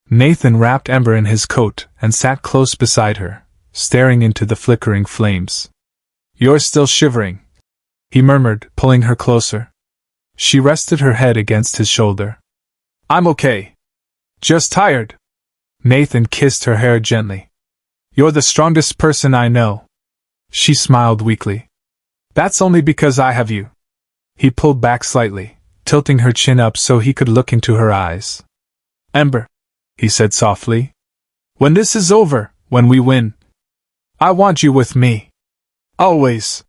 Nathan wrapped Ember in his coat and sat close beside her, staring into the flickering flames. "You're still shivering," he murmured, pulling her closer. She rested her head against his shoulder. "I'm okay. Just tired." Nathan kissed her hair gently. "You're the strongest person I know." She smiled weakly. "That's only because I have you." He pulled back slightly, tilting her chin up so he could look into her eyes. "Ember," he said softly, "when this is over, when we win, I want you with me. Always."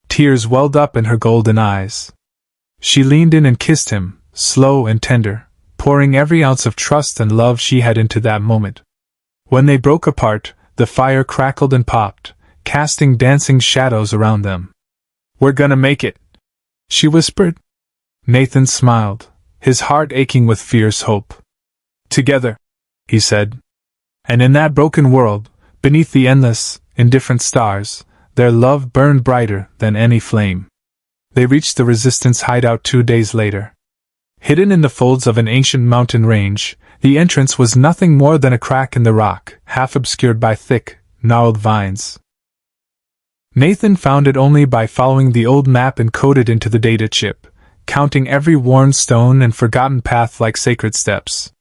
Tears welled up in her golden eyes. She leaned in and kissed him, slow and tender, pouring every ounce of trust and love she had into that moment. When they broke apart, the fire crackled and popped, casting dancing shadows around them. "We're gonna make it," she whispered. Nathan smiled, his heart aching with fierce hope. "Together," he said. And in that broken world, beneath the endless, indifferent stars, their love burned brighter than any flame. They reached the Resistance hideout 2 days later. Hidden in the folds of an ancient mountain range, the entrance was nothing more than a crack in the rock, half obscured by thick, gnarled vines. Nathan found it only by following the old map encoded into the data chip, counting every worn stone and forgotten path like sacred steps.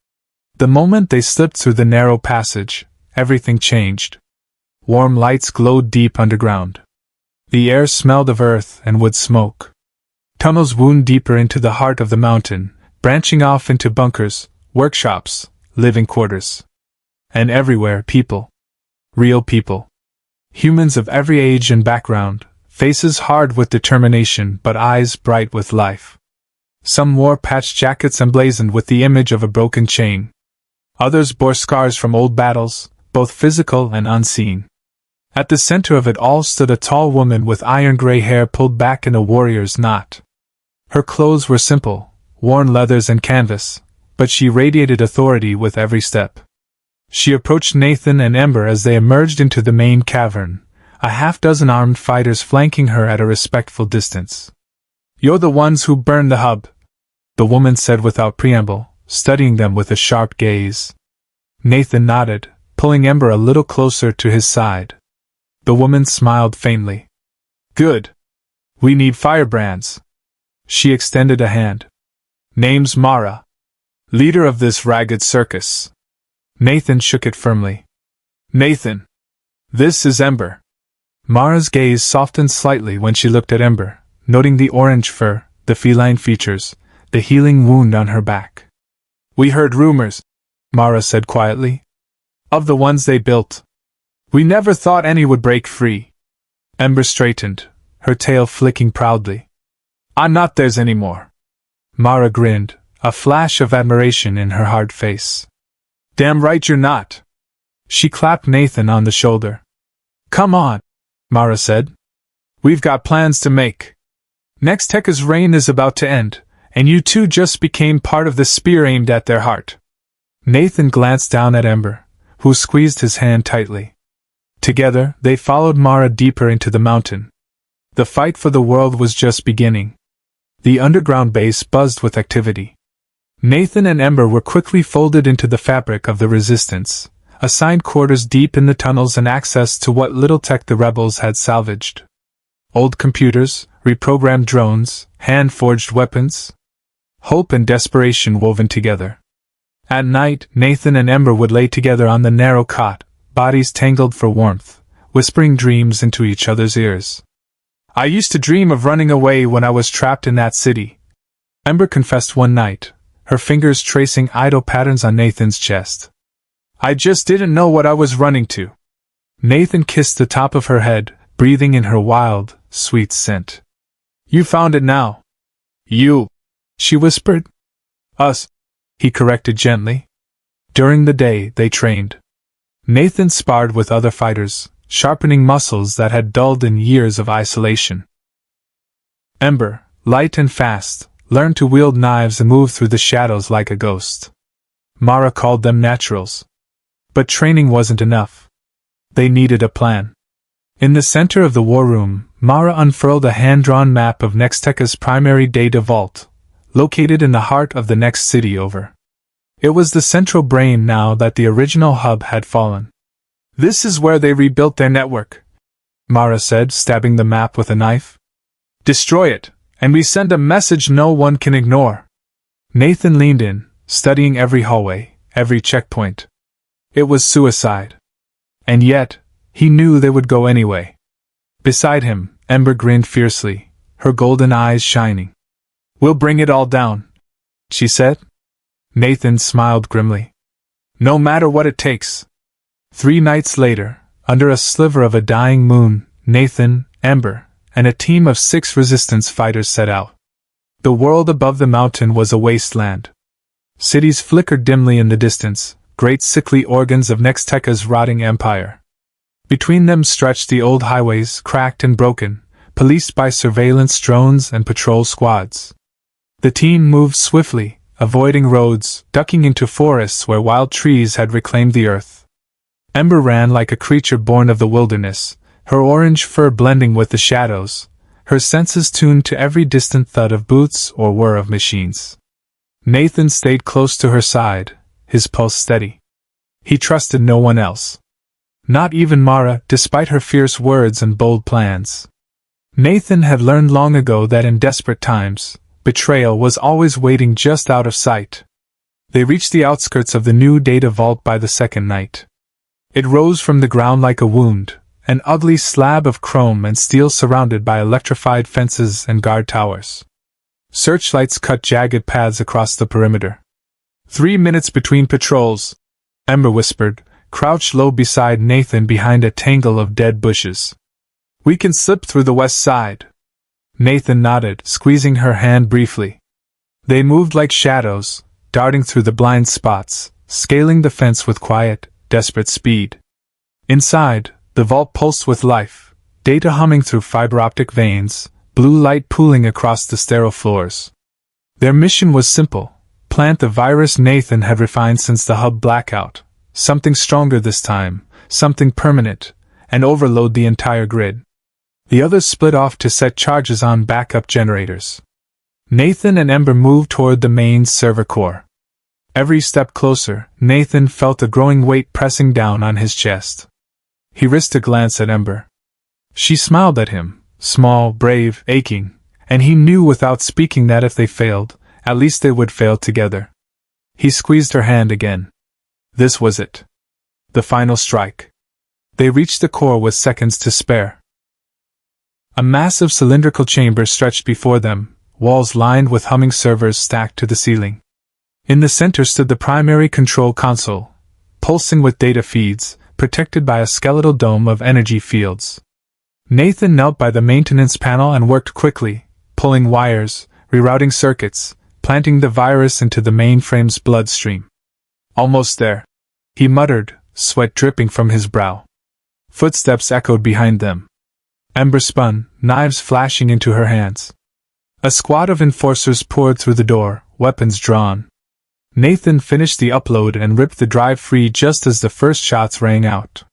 The moment they slipped through the narrow passage, everything changed. Warm lights glowed deep underground. The air smelled of earth and wood smoke. Tunnels wound deeper into the heart of the mountain, branching off into bunkers, workshops, living quarters. And everywhere people. Real people. Humans of every age and background, faces hard with determination but eyes bright with life. Some wore patched jackets emblazoned with the image of a broken chain. Others bore scars from old battles, both physical and unseen. At the center of it all stood a tall woman with iron-gray hair pulled back in a warrior's knot. Her clothes were simple, worn leathers and canvas, but she radiated authority with every step. She approached Nathan and Ember as they emerged into the main cavern, a half-dozen armed fighters flanking her at a respectful distance. "You're the ones who burned the hub," the woman said without preamble, studying them with a sharp gaze. Nathan nodded, pulling Ember a little closer to his side. The woman smiled faintly. "Good. We need firebrands." She extended a hand. "Name's Mara. Leader of this ragged circus." Nathan shook it firmly. "Nathan. This is Ember." Mara's gaze softened slightly when she looked at Ember, noting the orange fur, the feline features, the healing wound on her back. "We heard rumors," Mara said quietly, "of the ones they built. We never thought any would break free." Ember straightened, her tail flicking proudly. "I'm not theirs anymore." Mara grinned, a flash of admiration in her hard face. "Damn right you're not." She clapped Nathan on the shoulder. "Come on," Mara said. "We've got plans to make. Nextech's reign is about to end, and you two just became part of the spear aimed at their heart." Nathan glanced down at Ember, who squeezed his hand tightly. Together, they followed Mara deeper into the mountain. The fight for the world was just beginning. The underground base buzzed with activity. Nathan and Ember were quickly folded into the fabric of the Resistance, assigned quarters deep in the tunnels and access to what little tech the rebels had salvaged. Old computers, reprogrammed drones, hand-forged weapons. Hope and desperation woven together. At night, Nathan and Ember would lay together on the narrow cot, bodies tangled for warmth, whispering dreams into each other's ears. "I used to dream of running away when I was trapped in that city," Ember confessed one night, her fingers tracing idle patterns on Nathan's chest. "I just didn't know what I was running to." Nathan kissed the top of her head, breathing in her wild, sweet scent. "You found it now." "You," she whispered. "Us," he corrected gently. During the day, they trained. Nathan sparred with other fighters, sharpening muscles that had dulled in years of isolation. Ember, light and fast, learned to wield knives and move through the shadows like a ghost. Mara called them naturals. But training wasn't enough. They needed a plan. In the center of the war room, Mara unfurled a hand-drawn map of Nextech's primary data vault, located in the heart of the next city over. It was the central brain now that the original hub had fallen. "This is where they rebuilt their network," Mara said, stabbing the map with a knife. "Destroy it, and we send a message no one can ignore." Nathan leaned in, studying every hallway, every checkpoint. It was suicide. And yet, he knew they would go anyway. Beside him, Ember grinned fiercely, her golden eyes shining. "We'll bring it all down," she said. Nathan smiled grimly. "No matter what it takes." 3 nights later, under a sliver of a dying moon, Nathan, Ember, and a team of 6 resistance fighters set out. The world above the mountain was a wasteland. Cities flickered dimly in the distance, great sickly organs of Nexteca's rotting empire. Between them stretched the old highways, cracked and broken, policed by surveillance drones and patrol squads. The team moved swiftly, avoiding roads, ducking into forests where wild trees had reclaimed the earth. Ember ran like a creature born of the wilderness, her orange fur blending with the shadows, her senses tuned to every distant thud of boots or whir of machines. Nathan stayed close to her side, his pulse steady. He trusted no one else. Not even Mara, despite her fierce words and bold plans. Nathan had learned long ago that in desperate times, betrayal was always waiting just out of sight. They reached the outskirts of the new data vault by the second night. It rose from the ground like a wound, an ugly slab of chrome and steel surrounded by electrified fences and guard towers. Searchlights cut jagged paths across the perimeter. 3 minutes between patrols, Ember whispered, crouched low beside Nathan behind a tangle of dead bushes. We can slip through the west side. Nathan nodded, squeezing her hand briefly. They moved like shadows, darting through the blind spots, scaling the fence with quiet, desperate speed. Inside, the vault pulsed with life, data humming through fiber-optic veins, blue light pooling across the sterile floors. Their mission was simple: plant the virus Nathan had refined since the hub blackout, something stronger this time, something permanent, and overload the entire grid. The others split off to set charges on backup generators. Nathan and Ember moved toward the main server core. Every step closer, Nathan felt a growing weight pressing down on his chest. He risked a glance at Ember. She smiled at him, small, brave, aching, and he knew without speaking that if they failed, at least they would fail together. He squeezed her hand again. This was it. The final strike. They reached the core with seconds to spare. A massive cylindrical chamber stretched before them, walls lined with humming servers stacked to the ceiling. In the center stood the primary control console, pulsing with data feeds, protected by a skeletal dome of energy fields. Nathan knelt by the maintenance panel and worked quickly, pulling wires, rerouting circuits, planting the virus into the mainframe's bloodstream. Almost there, he muttered, sweat dripping from his brow. Footsteps echoed behind them. Ember spun, knives flashing into her hands. A squad of enforcers poured through the door, weapons drawn. Nathan finished the upload and ripped the drive free just as the first shots rang out.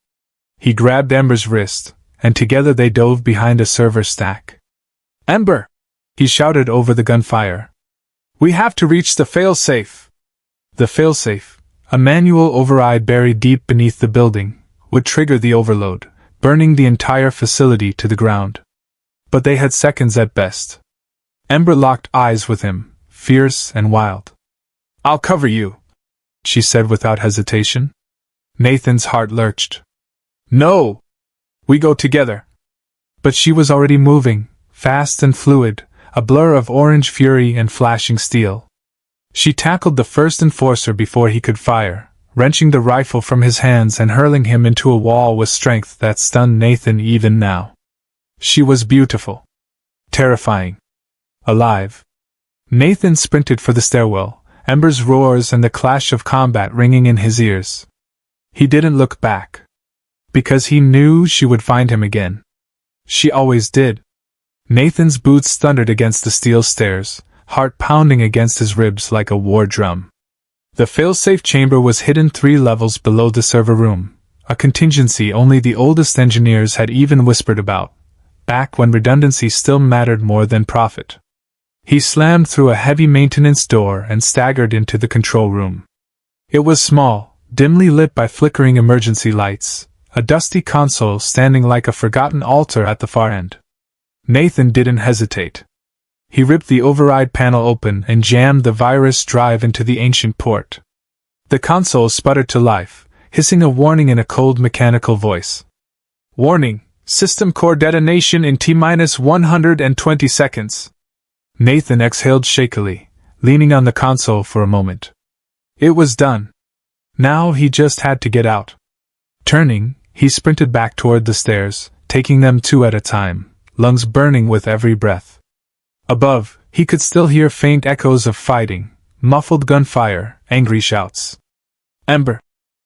He grabbed Ember's wrist, and together they dove behind a server stack. "Ember!" he shouted over the gunfire. "We have to reach the failsafe." The failsafe, a manual override buried deep beneath the building, would trigger the overload, burning the entire facility to the ground. But they had seconds at best. Ember locked eyes with him, fierce and wild. "I'll cover you," she said without hesitation. Nathan's heart lurched. "No! We go together." But she was already moving, fast and fluid, a blur of orange fury and flashing steel. She tackled the first enforcer before he could fire, wrenching the rifle from his hands and hurling him into a wall with strength that stunned Nathan even now. She was beautiful. Terrifying. Alive. Nathan sprinted for the stairwell, Ember's roars and the clash of combat ringing in his ears. He didn't look back. Because he knew she would find him again. She always did. Nathan's boots thundered against the steel stairs, heart pounding against his ribs like a war drum. The failsafe chamber was hidden 3 levels below the server room, a contingency only the oldest engineers had even whispered about, back when redundancy still mattered more than profit. He slammed through a heavy maintenance door and staggered into the control room. It was small, dimly lit by flickering emergency lights, a dusty console standing like a forgotten altar at the far end. Nathan didn't hesitate. He ripped the override panel open and jammed the virus drive into the ancient port. The console sputtered to life, hissing a warning in a cold mechanical voice. "Warning, system core detonation in T-120 seconds. Nathan exhaled shakily, leaning on the console for a moment. It was done. Now he just had to get out. Turning, he sprinted back toward the stairs, taking them 2 at a time, lungs burning with every breath. Above, he could still hear faint echoes of fighting, muffled gunfire, angry shouts. "Ember,"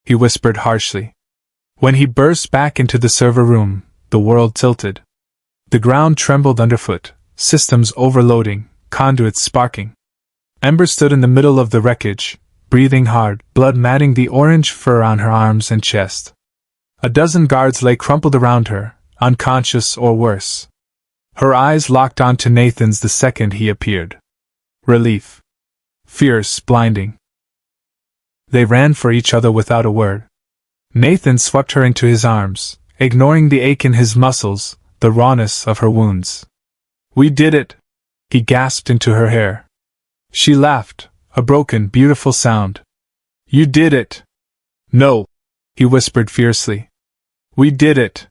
he whispered harshly. When he burst back into the server room, the world tilted. The ground trembled underfoot, systems overloading, conduits sparking. Ember stood in the middle of the wreckage, breathing hard, blood matting the orange fur on her arms and chest. A dozen guards lay crumpled around her, unconscious or worse. Her eyes locked onto Nathan's the second he appeared. Relief. Fierce, blinding. They ran for each other without a word. Nathan swept her into his arms, ignoring the ache in his muscles, the rawness of her wounds. "We did it!" he gasped into her hair. She laughed, a broken, beautiful sound. "You did it!" "No!" he whispered fiercely. "We did it!"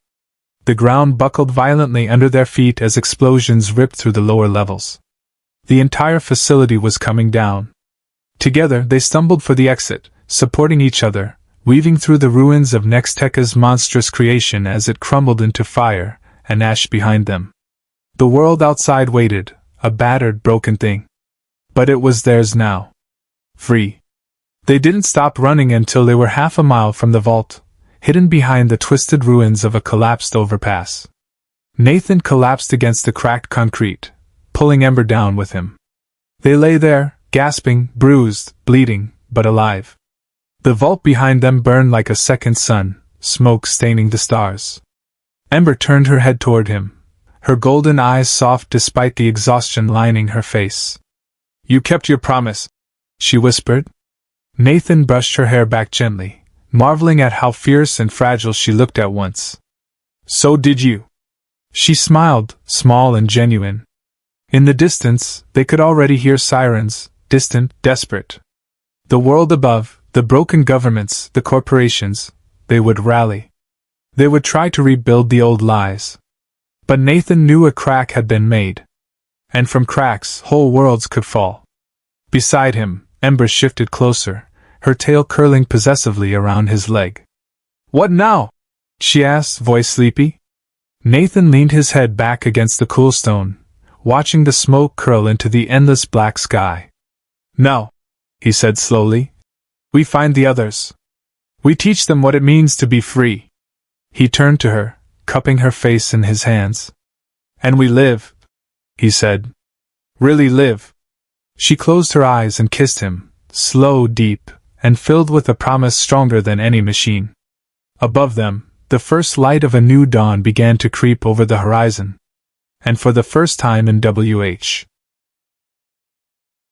The ground buckled violently under their feet as explosions ripped through the lower levels. The entire facility was coming down. Together they stumbled for the exit, supporting each other, weaving through the ruins of Nexteca's monstrous creation as it crumbled into fire and ash behind them. The world outside waited, a battered, broken thing. But it was theirs now. Free. They didn't stop running until they were half a mile from the vault, hidden behind the twisted ruins of a collapsed overpass. Nathan collapsed against the cracked concrete, pulling Ember down with him. They lay there, gasping, bruised, bleeding, but alive. The vault behind them burned like a second sun, smoke staining the stars. Ember turned her head toward him, her golden eyes soft despite the exhaustion lining her face. "You kept your promise," she whispered. Nathan brushed her hair back gently, marveling at how fierce and fragile she looked at once. "So did you." She smiled, small and genuine. In the distance, they could already hear sirens, distant, desperate. The world above, the broken governments, the corporations, they would rally. They would try to rebuild the old lies. But Nathan knew a crack had been made. And from cracks, whole worlds could fall. Beside him, Ember shifted closer, her tail curling possessively around his leg. "What now?" she asked, voice sleepy. Nathan leaned his head back against the cool stone, watching the smoke curl into the endless black sky. "Now," he said slowly, "we find the others. We teach them what it means to be free." He turned to her, cupping her face in his hands. "And we live," he said. "Really live." She closed her eyes and kissed him, slow, deep, and filled with a promise stronger than any machine. Above them, the first light of a new dawn began to creep over the horizon. And for the first time in WH.